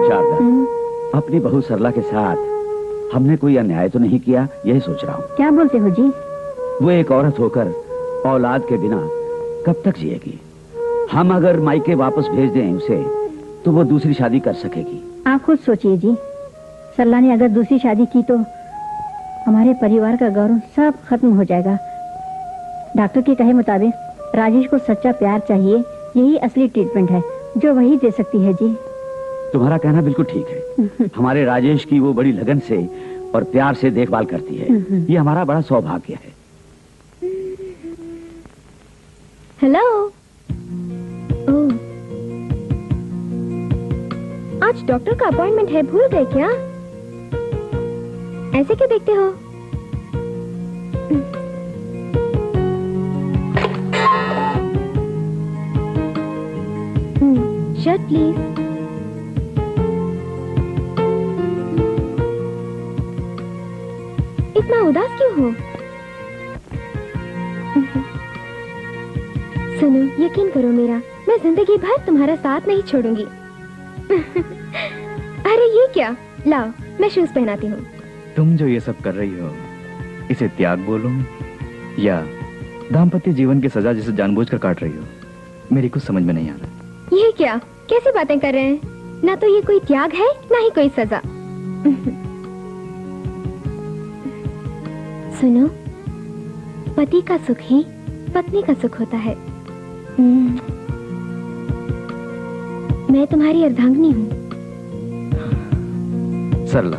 शारदा, अपनी बहू सरला के साथ हमने कोई अन्याय तो नहीं किया, यही सोच रहा हूँ। क्या बोलते हो जी? वो एक औरत होकर औलाद के बिना कब तक जिएगी? हम अगर मायके वापस भेज दें उसे, तो वो दूसरी शादी कर सकेगी। आप खुद सोचिए जी, सरला ने अगर दूसरी शादी की तो हमारे परिवार का गौरव सब खत्म हो जाएगा। डॉक्टर के कहे मुताबिक राजेश को सच्चा प्यार चाहिए, यही असली ट्रीटमेंट है जो वही दे सकती है जी। तुम्हारा कहना बिल्कुल ठीक है। हमारे राजेश की वो बड़ी लगन से और प्यार से देखभाल करती है। ये हमारा बड़ा सौभाग्य है। हेलो। ओह, आज डॉक्टर का अपॉइंटमेंट है, भूल गए क्या? ऐसे क्यों देखते हो? Shirt please. इतना उदास क्यों हो? सुनो, यकीन करो मेरा, मैं जिंदगी भर तुम्हारा साथ नहीं छोड़ूंगी। अरे ये क्या? लाओ, मैं शूज पहनाती हूँ। तुम जो ये सब कर रही हो, इसे त्याग बोलो या दाम्पत्य जीवन की सजा जिसे जानबूझकर काट रही हो, मेरी कुछ समझ में नहीं आ रहा। ये क्या, कैसी बातें कर रहे हैं? ना तो ये कोई त्याग है, ना ही कोई सजा। सुनो, पति का सुख ही पत्नी का सुख होता है। मैं तुम्हारी अर्धांगिनी हूँ। सरला,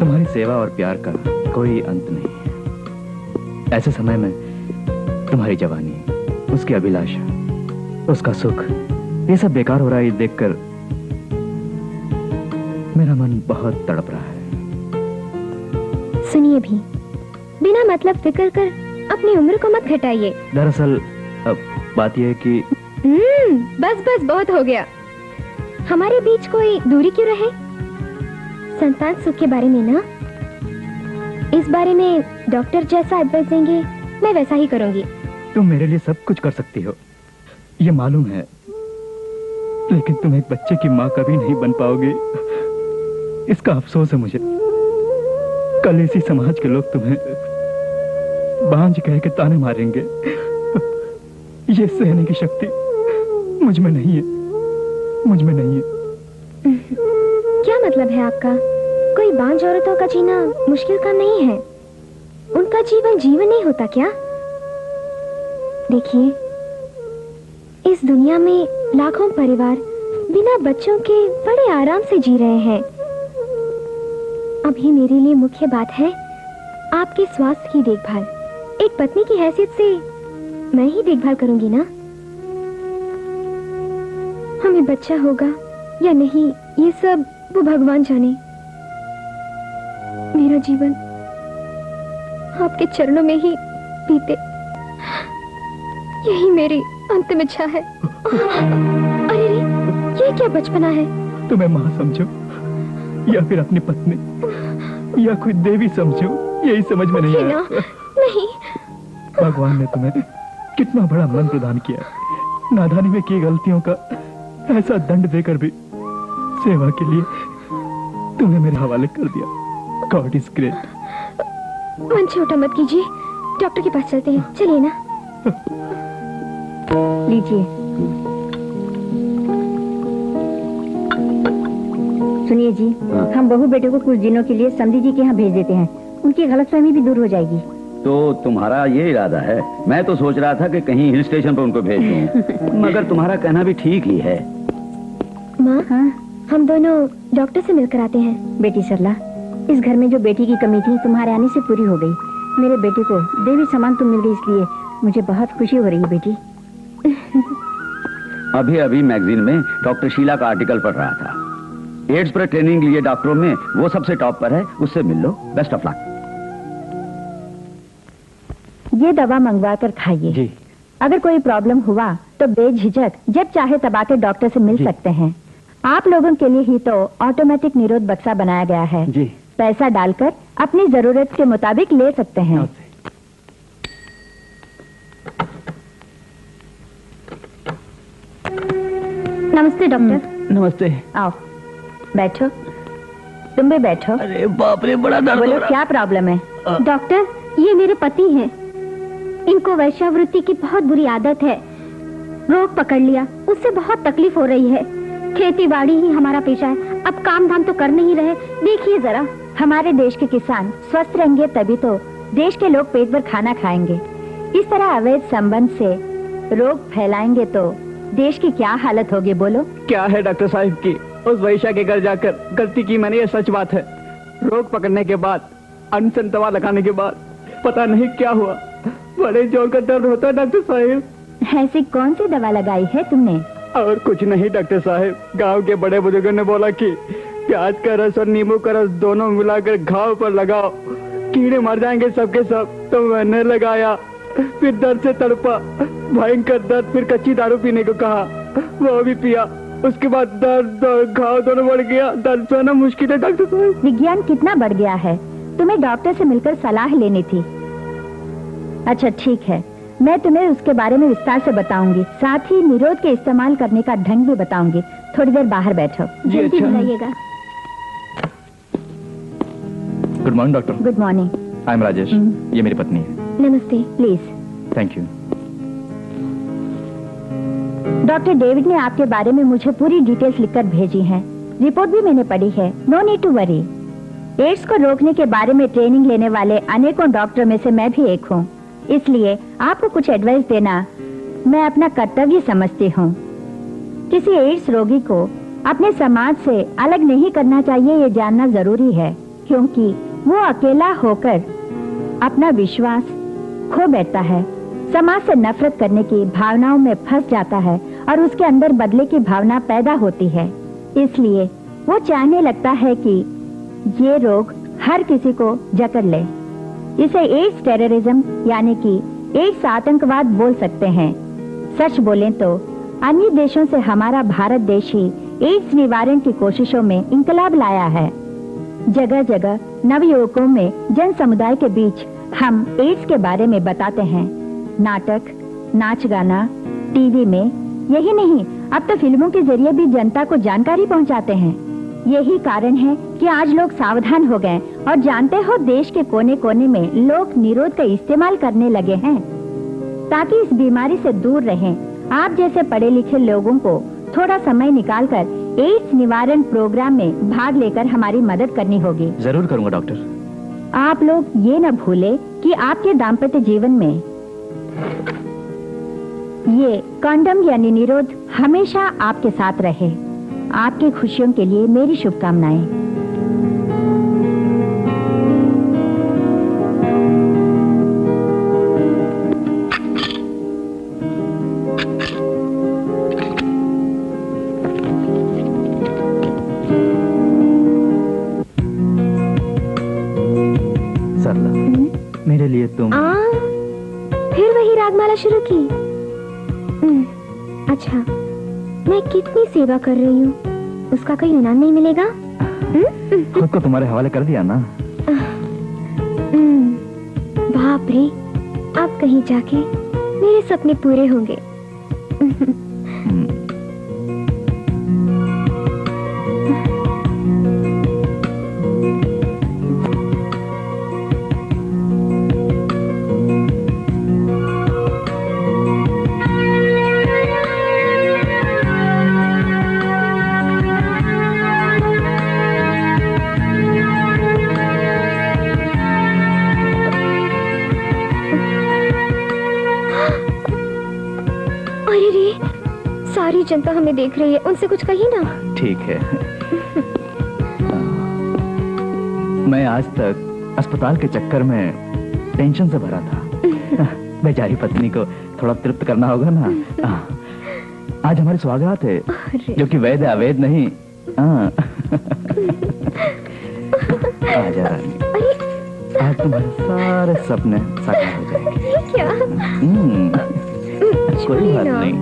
तुम्हारी सेवा और प्यार का कोई अंत नहीं है। ऐसे समय में तुम्हारी जवानी, उसकी अभिलाषा, उसका सुख, ये सब बेकार हो रहा है। ये देखकर मेरा मन बहुत तड़प रहा है। सुनिए भी, बिना मतलब फिक्र कर अपनी उम्र को मत घटाइए। दरअसल अब बात यह है कि बस बस बहुत हो गया। हमारे बीच कोई दूरी क्यों रहे? संतान सुख के बारे में ना, इस बारे में डॉक्टर जैसा एडवाइस देंगे मैं वैसा ही करूंगी। तुम मेरे लिए सब कुछ कर सकती हो, ये मालूम है, लेकिन तुम एक बच्चे की माँ कभी नहीं बन पाओगे, इसका अफसोस है मुझे। कल इसी समाज के लोग तुम्हें बांझ कह के ताने मारेंगे। ये सहने की शक्ति मुझ में नहीं है, मुझ में नहीं है। क्या मतलब है आपका? कोई बांझ औरतों का जीना मुश्किल काम नहीं है। उनका जीवन जीवन नहीं होता क्या? देखिए, इस दुनिया में लाखों परिवार बिना बच्चों के बड़े आराम से जी रहे हैं। अभी मेरे लिए मुख्य बात है आपके स्वास्थ्य की देखभाल। एक पत्नी की हैसियत से मैं ही देखभाल करूंगी ना। हमें बच्चा होगा या नहीं, ये सब वो भगवान जाने। मेरा जीवन आपके चरणों में ही बीते, यही मेरी अंतिम इच्छा है। अरे रे, ये क्या बचपना है? तुम्हें माँ समझो या फिर अपनी पत्नी या कोई देवी समझो, यही समझ में नहीं आया। नहीं, भगवान ने तुम्हें कितना बड़ा मन प्रदान किया। नादानी में की गलतियों का ऐसा दंड देकर भी सेवा के लिए तुम्हें मेरे हवाले कर दिया। God is great. मन छोटा मत कीजिए, डॉक्टर के पास चलते हैं। चलिए ना। लीजिए। सुनिए जी, हम बहू बेटे को कुछ दिनों के लिए समधी जी के यहाँ भेज देते हैं, उनकी गलतफहमी भी दूर हो जाएगी। तो तुम्हारा ये इरादा है? मैं तो सोच रहा था कि कहीं हिल स्टेशन पर उनको भेज दूं। मगर तुम्हारा कहना भी ठीक ही है। माँ, हम दोनों डॉक्टर से मिलकर आते हैं। बेटी सरला, इस घर में जो बेटी की कमी थी तुम्हारे आने से पूरी हो गई। मेरे बेटे को देवी समान तुम मिल गई, इसलिए मुझे बहुत खुशी हो रही है बेटी। अभी अभी मैगजीन में डॉक्टर शीला का आर्टिकल पढ़ रहा था। एड्स पर ट्रेनिंग लिए डॉक्टरों में वो सबसे टॉप पर है, उससे मिल लो। Best of luck. ये दवा मंगवा कर खाइए। अगर कोई प्रॉब्लम हुआ तो बेझिझक जब चाहे तब आके डॉक्टर से मिल सकते हैं। आप लोगों के लिए ही तो ऑटोमेटिक निरोध बक्सा बनाया गया है। पैसा डालकर अपनी जरूरत के मुताबिक ले सकते हैं। नमस्ते डॉक्टर। नमस्ते। आओ बैठो। तुम भी बैठो। अरे बाप रे, बड़ा दर्द हो बोलो रहा। क्या प्रॉब्लम है? डॉक्टर, ये मेरे पति हैं। इनको वैश्यावृत्ति की बहुत बुरी आदत है। रोग पकड़ लिया, उससे बहुत तकलीफ हो रही है। खेती बाड़ी ही हमारा पेशा है, अब काम धाम तो कर नहीं रहे। देखिए जरा, हमारे देश के किसान स्वस्थ रहेंगे तभी तो देश के लोग पेट भर खाना खाएंगे। इस तरह अवैध संबंध से रोग फैलाएंगे तो देश की क्या हालत होगी बोलो? क्या है डॉक्टर साहब की, उस वैश्या के घर जाकर गलती की मैंने, ये सच बात है। रोग पकड़ने के बाद, अनशन दवा लगाने के बाद पता नहीं क्या हुआ, बड़े जोर का दर्द होता है डॉक्टर साहब। ऐसी कौन सी दवा लगाई है तुमने? और कुछ नहीं डॉक्टर साहब, गांव के बड़े बुजुर्गों ने बोला कि प्याज का रस और नींबू का रस दोनों मिलाकर घाव पर लगाओ, कीड़े मर जाएंगे सबके सब। तो मैंने लगाया, फिर दर्द से तड़पा, भयंकर दर्द। फिर कच्ची दारू पीने को कहा, वो भी पिया। उसके बाद दर्द और घाव दोनों बढ़ गया। दर्द सहना मुश्किल है डॉक्टर साहब। विज्ञान कितना बढ़ गया है, तुम्हें डॉक्टर से मिलकर सलाह लेनी थी। अच्छा ठीक है, मैं तुम्हें उसके बारे में विस्तार से बताऊंगी, साथ ही निरोध के इस्तेमाल करने का ढंग भी बताऊंगी। थोड़ी देर बाहर बैठो। जल्दी बुलाइएगा। Good morning doctor. Good morning. I am Rajesh, ये मेरी पत्नी है। नमस्ते। Please. Thank you. Doctor David ने आपके बारे में मुझे पूरी डिटेल्स लिखकर भेजी हैं। रिपोर्ट भी मैंने पढ़ी है। No need to worry. AIDS को रोकने के बारे में ट्रेनिंग लेने वाले अनेकों डॉक्टरों में से मैं भी एक हूँ, इसलिए आपको कुछ एडवाइस देना मैं अपना कर्तव्य समझती हूँ। किसी एड्स रोगी को अपने समाज से अलग नहीं करना चाहिए, ये जानना जरूरी है, क्योंकि वो अकेला होकर अपना विश्वास खो बैठता है, समाज से नफरत करने की भावनाओं में फंस जाता है और उसके अंदर बदले की भावना पैदा होती है। इसलिए वो चाहने लगता है कि ये रोग हर किसी को जकड़ ले। इसे एड्स टेररिज्म यानी कि एड्स आतंकवाद बोल सकते हैं। सच बोलें तो अन्य देशों से हमारा भारत देश ही एड्स निवारण की कोशिशों में इंकलाब लाया है। जगह जगह नवयुवकों में जन समुदाय के बीच हम एड्स के बारे में बताते हैं। नाटक, नाच गाना, टीवी में, यही नहीं अब तो फिल्मों के जरिए भी जनता को जानकारी पहुंचाते हैं। यही कारण है कि आज लोग सावधान हो गए और जानते हो देश के कोने कोने में लोग निरोध का इस्तेमाल करने लगे हैं ताकि इस बीमारी से दूर रहें। आप जैसे पढ़े लिखे लोगों को थोड़ा समय निकालकर एड्स निवारण प्रोग्राम में भाग लेकर हमारी मदद करनी होगी। जरूर करूंगा डॉक्टर। आप लोग ये न भूले कि आपके दाम्पत्य जीवन में ये कंडम यानी निरोध हमेशा आपके साथ रहे। आपकी खुशियों के लिए मेरी शुभकामनाएं। सरला, मेरे लिए तुम फिर वही रागमाला शुरू की। अच्छा, मैं कितनी सेवा कर रही हूँ, उसका कोई इनाम नहीं मिलेगा? खुद को तुम्हारे हवाले कर दिया ना। बाप रे, अब कहीं जाके मेरे सपने पूरे होंगे। सारी जनता हमें देख रही है, उनसे कुछ कहिए ना। ठीक है। मैं आज तक अस्पताल के चक्कर में टेंशन से भरा था। बेचारी पत्नी को थोड़ा तृप्त करना होगा ना। आज हमारी सौगात है, जो कि वैध अवैध नहीं। आजा रानी, आज तुम्हारे सारे सपने साकार हो जाएंगे। क्या? कोई बात नहीं।